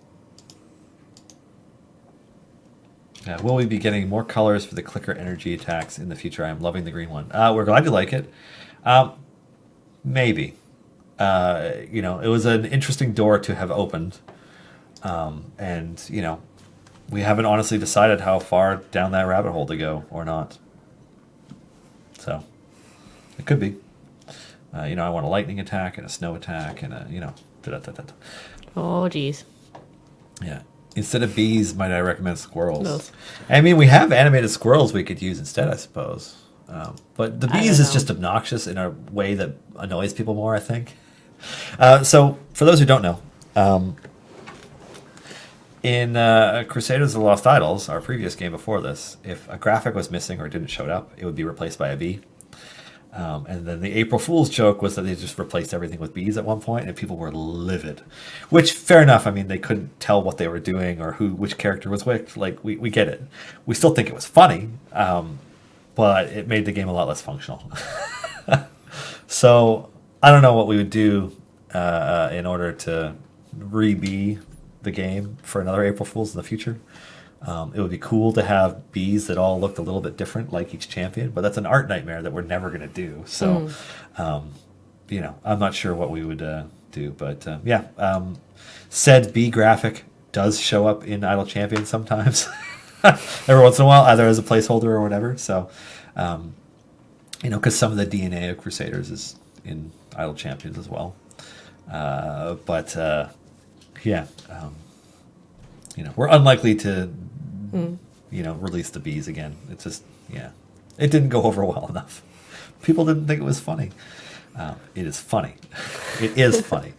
Will we be getting more colors for the clicker energy attacks in the future? I'm loving the green one. We're glad you like it. Maybe. It was an interesting door to have opened. We haven't honestly decided how far down that rabbit hole to go or not. So, it could be. I want a lightning attack and a snow attack and Oh, geez. Yeah. Instead of bees, might I recommend squirrels? Those. We have animated squirrels we could use instead, I suppose. But the bees is just obnoxious in a way that annoys people more, I think. So, for those who don't know, in Crusaders of the Lost Idols, our previous game before this, if a graphic was missing or didn't show up, it would be replaced by a bee. And then the April Fool's joke was that they just replaced everything with bees at one point, and people were livid. Which, fair enough. They couldn't tell what they were doing or which character was which. Like, we get it. We still think it was funny, but it made the game a lot less functional. So, I don't know what we would do in order to re-bee the game for another April Fool's in the future. It would be cool to have bees that all looked a little bit different, like each champion, but that's an art nightmare that we're never going to do. So, I'm not sure what we would do. But said B graphic does show up in Idle Champions sometimes. Every once in a while, either as a placeholder or whatever. So, because some of the DNA of Crusaders is in Idle Champions as well. We're unlikely to, release the bees again. It's just, it didn't go over well enough. People didn't think it was funny. It is funny. It is funny.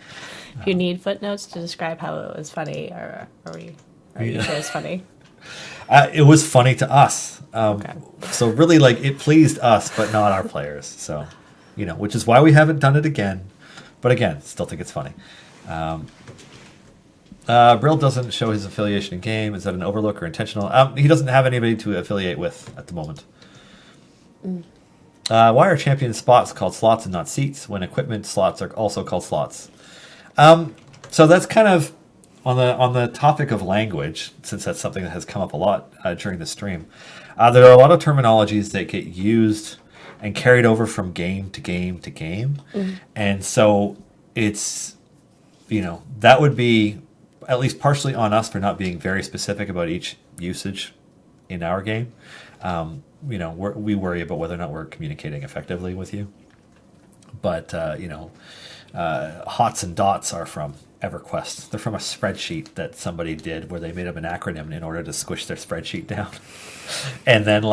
If you need footnotes to describe how it was funny, or are you sure it's funny? It was funny to us. Okay. So really, it pleased us, but not our players. So, which is why we haven't done it again. But again, still think it's funny. Brill doesn't show his affiliation in game. Is that an overlook or intentional? He doesn't have anybody to affiliate with at the moment. Why are champion spots called slots and not seats when equipment slots are also called slots? So that's kind of on the topic of language, since that's something that has come up a lot during the stream. There are a lot of terminologies that get used and carried over from game to game to game. And so it's, that would be at least partially on us for not being very specific about each usage in our game. We worry about whether or not we're communicating effectively with you. But, hots and dots are from EverQuest. They're from a spreadsheet that somebody did where they made up an acronym in order to squish their spreadsheet down. And then,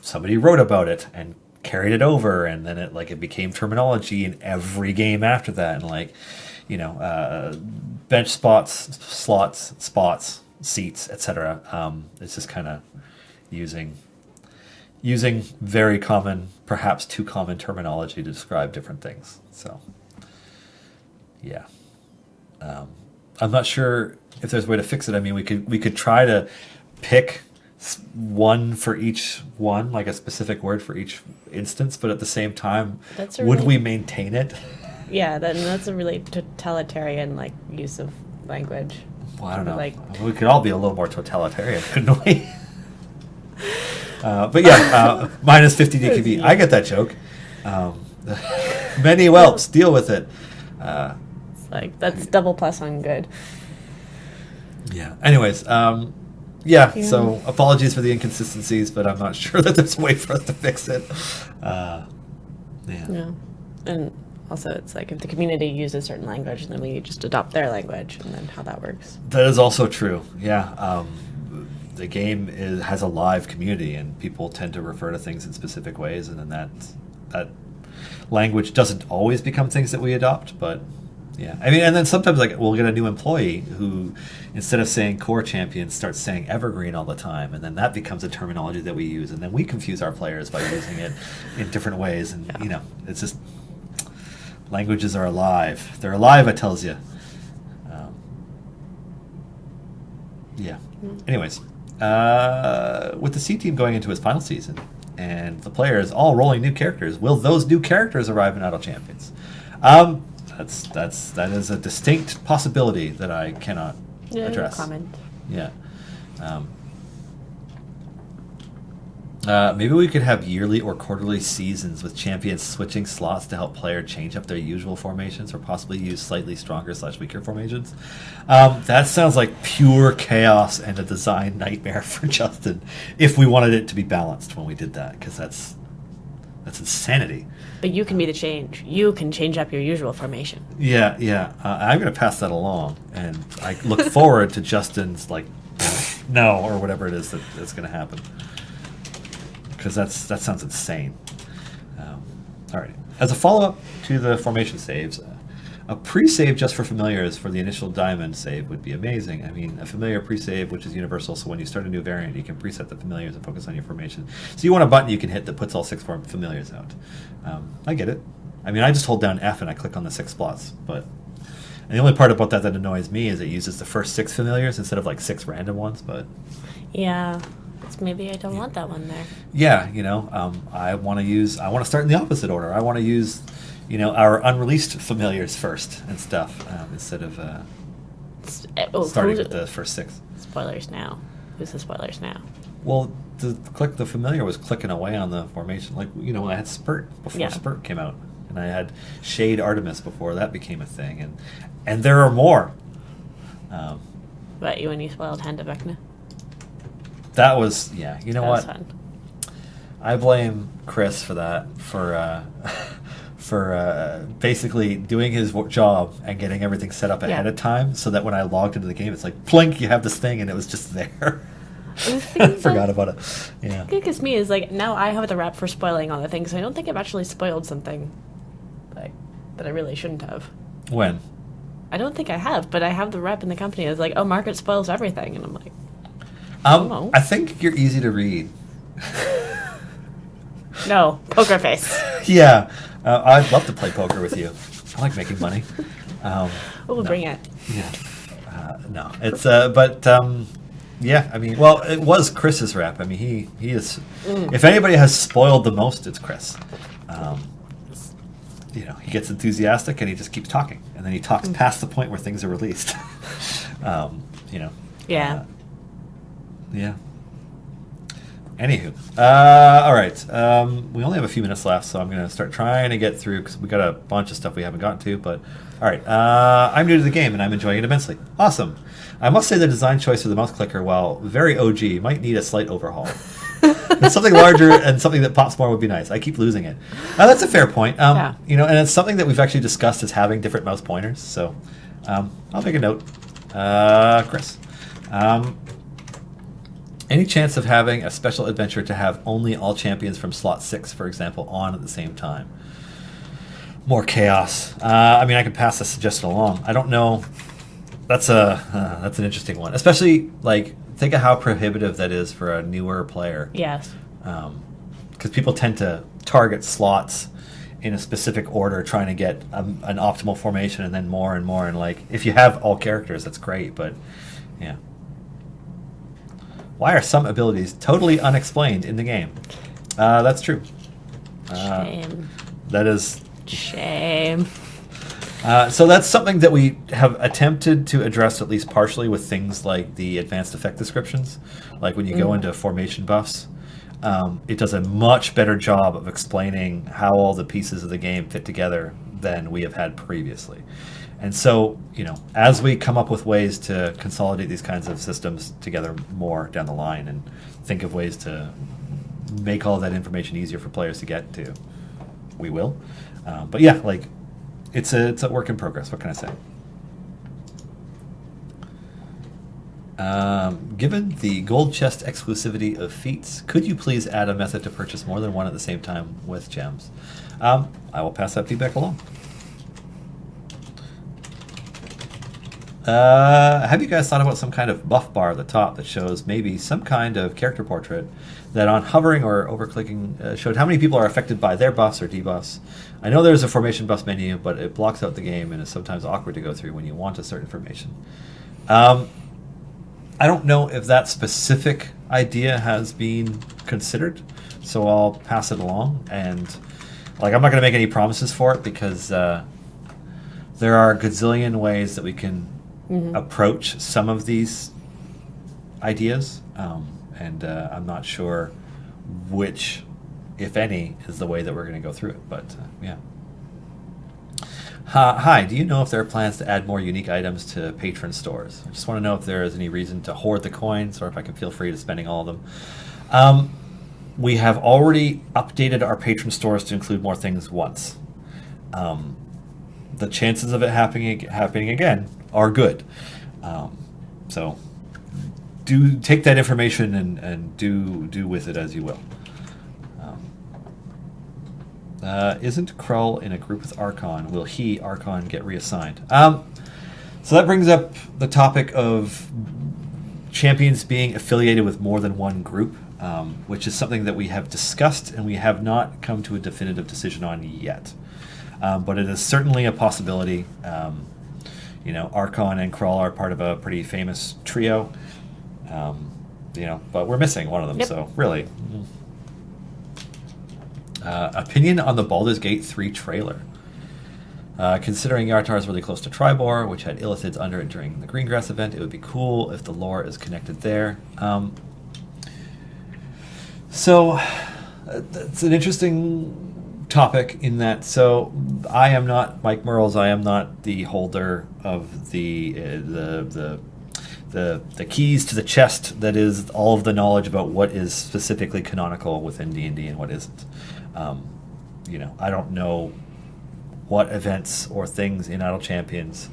somebody wrote about it and carried it over, and then it became terminology in every game after that. And bench spots, slots, spots, seats, etc. It's just kind of using very common, perhaps too common terminology to describe different things. So, yeah. I'm not sure if there's a way to fix it. I mean, we could try to pick one for each one, like a specific word for each instance, but at the same time, would we maintain it? Yeah, that's a really totalitarian use of language. Well, I don't know. We could all be a little more totalitarian, couldn't we? But yeah, minus 50 DKB. I get that joke. Many whelps, deal with it. That's double plus on good. Yeah. Anyways, so apologies for the inconsistencies, but I'm not sure that there's a way for us to fix it. Yeah. And also, it's if the community uses certain language, then we just adopt their language, and then how that works. That is also true. Yeah. The game has a live community, and people tend to refer to things in specific ways, and then that language doesn't always become things that we adopt, but yeah. I mean, and then sometimes we'll get a new employee who, instead of saying core champion, starts saying evergreen all the time, and then that becomes a terminology that we use, and then we confuse our players by using it in different ways, and it's just languages are alive. They're alive, I tells you. Yeah. Anyways, with the C team going into its final season and the players all rolling new characters, will those new characters arrive in Idle Champions? That is a distinct possibility that I cannot address. Comment. Yeah. Maybe we could have yearly or quarterly seasons with champions switching slots to help player change up their usual formations, or possibly use slightly stronger / weaker formations. That sounds like pure chaos and a design nightmare for Justin if we wanted it to be balanced when we did that, because that's insanity. But you can be the change. You can change up your usual formation. Yeah. I'm going to pass that along, and I look forward to Justin's no, or whatever it is that's going to happen. Because that sounds insane. All right. As a follow-up to the formation saves, a pre-save just for familiars for the initial diamond save would be amazing. I mean, a familiar pre-save, which is universal, so when you start a new variant, you can preset the familiars and focus on your formation. So you want a button you can hit that puts all 6 familiars out. I get it. I mean, I just hold down F and I click on the 6 slots. And the only part about that annoys me is it uses the first 6 familiars instead of 6 random ones. But yeah. Maybe I don't want that one there. Yeah, I want to start in the opposite order. I want to use, our unreleased familiars first and stuff, instead of starting with the first 6. Spoilers now. Who's the spoilers now? Well, the familiar was clicking away on the formation, when I had Spurt before Spurt came out. and I had Shade Artemis before that became a thing, and there are more. But you when you spoiled Hand of Vecna? That was, yeah, you know That was what? fun. I blame Chris for that, for basically doing his job and getting everything set up ahead Yeah. of time, so that when I logged into the game, it's like, plink, you have this thing, and it was just there. The thing is, Forgot about it. Yeah. The thing is me is like now I have the rep for spoiling all the things. So I don't think I've actually spoiled something like that I really shouldn't have. When? I don't think I have, but I have the rep in the company. It's like, oh, Margaret spoils everything, and I'm like, no. I think you're easy to read. No, poker face. Yeah. I'd love to play poker with you. I like making money. We'll bring it. Yeah. No, it's yeah. I mean, well, it was Chris's rep. I mean, he is. If anybody has spoiled the most, it's Chris. You know, he gets enthusiastic and he just keeps talking, and then he talks past the point where things are released. You know. Yeah. Yeah. Anywho, all right. We only have a few minutes left, so I'm going to start trying to get through because we got a bunch of stuff we haven't gotten to. But all right, I'm new to the game and I'm enjoying it immensely. Awesome. I must say the design choice of the mouse clicker, while very OG, might need a slight overhaul. Something larger and something that pops more would be nice. I keep losing it. That's a fair point. Yeah. You know, and it's something that we've actually discussed as having different mouse pointers. So I'll make a note. Chris. Any chance of having a special adventure to have only all champions from slot 6, for example, on at the same time? More chaos. I mean, I could pass this suggestion along. I don't know. That's an interesting one. Especially, like, think of how prohibitive that is for a newer player. Yes. Because people tend to target slots in a specific order, trying to get an optimal formation, and then more and more. And, like, if you have all characters, that's great, but, yeah. Why are some abilities totally unexplained in the game? That's true. Shame. That is. Shame. So that's something that we have attempted to address at least partially with things like the advanced effect descriptions. Like when you go into formation buffs, it does a much better job of explaining how all the pieces of the game fit together than we have had previously. And so, you know, as we come up with ways to consolidate these kinds of systems together more down the line and think of ways to make all that information easier for players to get to, we will. But yeah, like, it's a work in progress. What can I say? Given the gold chest exclusivity of feats, could you please add a method to purchase more than one at the same time with gems? I will pass that feedback along. Have you guys thought about some kind of buff bar at the top that shows maybe some kind of character portrait that on hovering or over-clicking showed how many people are affected by their buffs or debuffs? I know there's a formation buffs menu, but it blocks out the game and is sometimes awkward to go through when you want a certain information. I don't know if that specific idea has been considered, so I'll pass it along. And like, I'm not going to make any promises for it because there are a gazillion ways that we can approach some of these ideas, and I'm not sure which, if any, is the way that we're going to go through it, but yeah. Hi, do you know if there are plans to add more unique items to patron stores? I just want to know if there is any reason to hoard the coins or if I can feel free to spending all of them. We have already updated our patron stores to include more things once. The chances of it happening again are good. So do take that information and do with it as you will. Isn't Krull in a group with Archon? Will he, Archon, get reassigned? So that brings up the topic of champions being affiliated with more than one group, which is something that we have discussed and we have not come to a definitive decision on yet. But it is certainly a possibility. You know, Archon and Krull are part of a pretty famous trio. You know, but we're missing one of them, so really. Opinion on the Baldur's Gate 3 trailer. Considering Yartar is really close to Tribor, which had Illithids under it during the Greengrass event, it would be cool if the lore is connected there. So, it's an interesting topic in that. So I am not Mike Merles. I am not the holder of the keys to the chest that is all of the knowledge about what is specifically canonical within D&D and what isn't. I don't know what events or things in Untitled Champions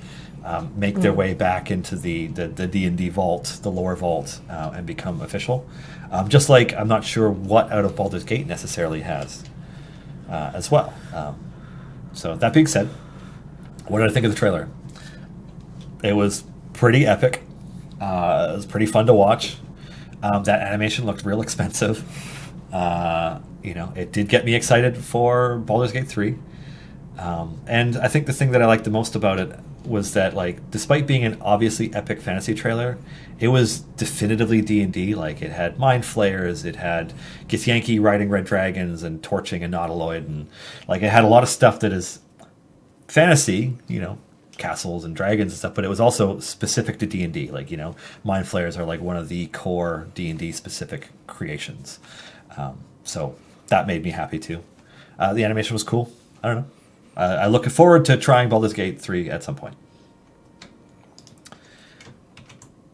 make their way back into the D&D vault, the lore vault, and become official. Just like I'm not sure what Out of Baldur's Gate necessarily has as well. So that being said, what did I think of the trailer? It was pretty epic. It was pretty fun to watch. That animation looked real expensive. It did get me excited for Baldur's Gate 3. And I think the thing that I liked the most about it was that, like, despite being an obviously epic fantasy trailer, it was definitively D&D. Like, it had mind flayers, it had Githyanki riding red dragons and torching a nautiloid, and like it had a lot of stuff that is fantasy, castles and dragons and stuff, but it was also specific to D&D. Like, mind flayers are like one of the core D&D specific creations. So that made me happy too. The animation was cool. I don't know. I look forward to trying Baldur's Gate 3 at some point.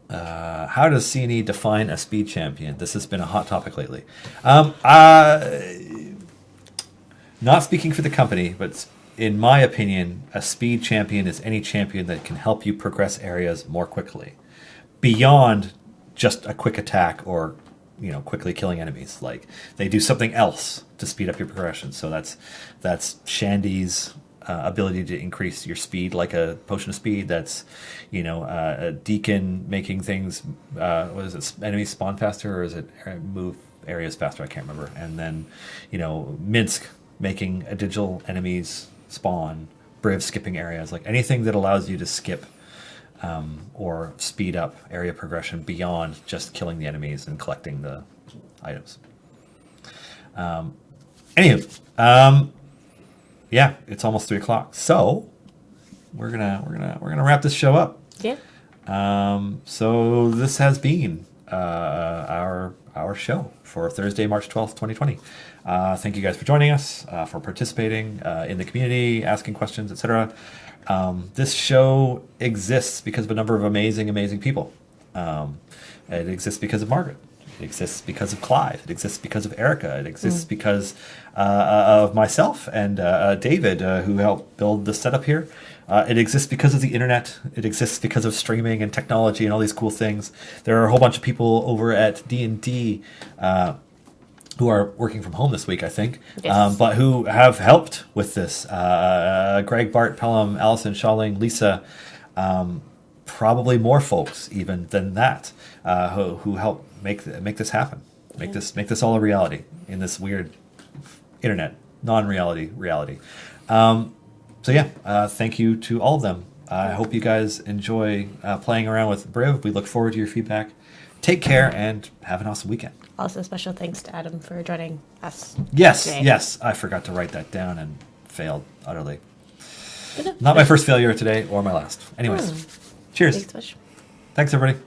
How does C&E define a speed champion? This has been a hot topic lately. Not speaking for the company, but in my opinion, a speed champion is any champion that can help you progress areas more quickly, beyond just a quick attack or quickly killing enemies. Like, they do something else to speed up your progression. So that's Shandy's ability to increase your speed, like a potion of speed. That's a Deacon making things. What is it? Enemies spawn faster, or is it move areas faster? I can't remember. And then Minsk making a digital enemies spawn. Briv skipping areas. Like, anything that allows you to skip or speed up area progression beyond just killing the enemies and collecting the items. Yeah, it's almost 3:00, so we're gonna wrap this show up. Yeah. So this has been our show for Thursday, March 12th, 2020. Thank you guys for joining us, for participating in the community, asking questions, etc. This show exists because of a number of amazing people. It exists because of Margaret. It exists because of Clive. It exists because of Erica. It exists because of myself and David, who helped build the setup here. It exists because of the internet. It exists because of streaming and technology and all these cool things. There are a whole bunch of people over at D&D who are working from home this week, I think, Yes. but who have helped with this. Greg, Bart, Pelham, Allison, Shawling, Lisa, probably more folks even than that, who helped make this happen, make this all a reality in this weird internet non-reality reality. Thank you to all of them. I hope you guys enjoy playing around with Briv. We look forward to your feedback. Take care and have an awesome weekend. Also, special thanks to Adam for joining us. Yes, today. yes. I forgot to write that down and failed utterly. Good enough. Not my first failure today or my last. Anyways, cheers. Thanks so much. Thanks, everybody.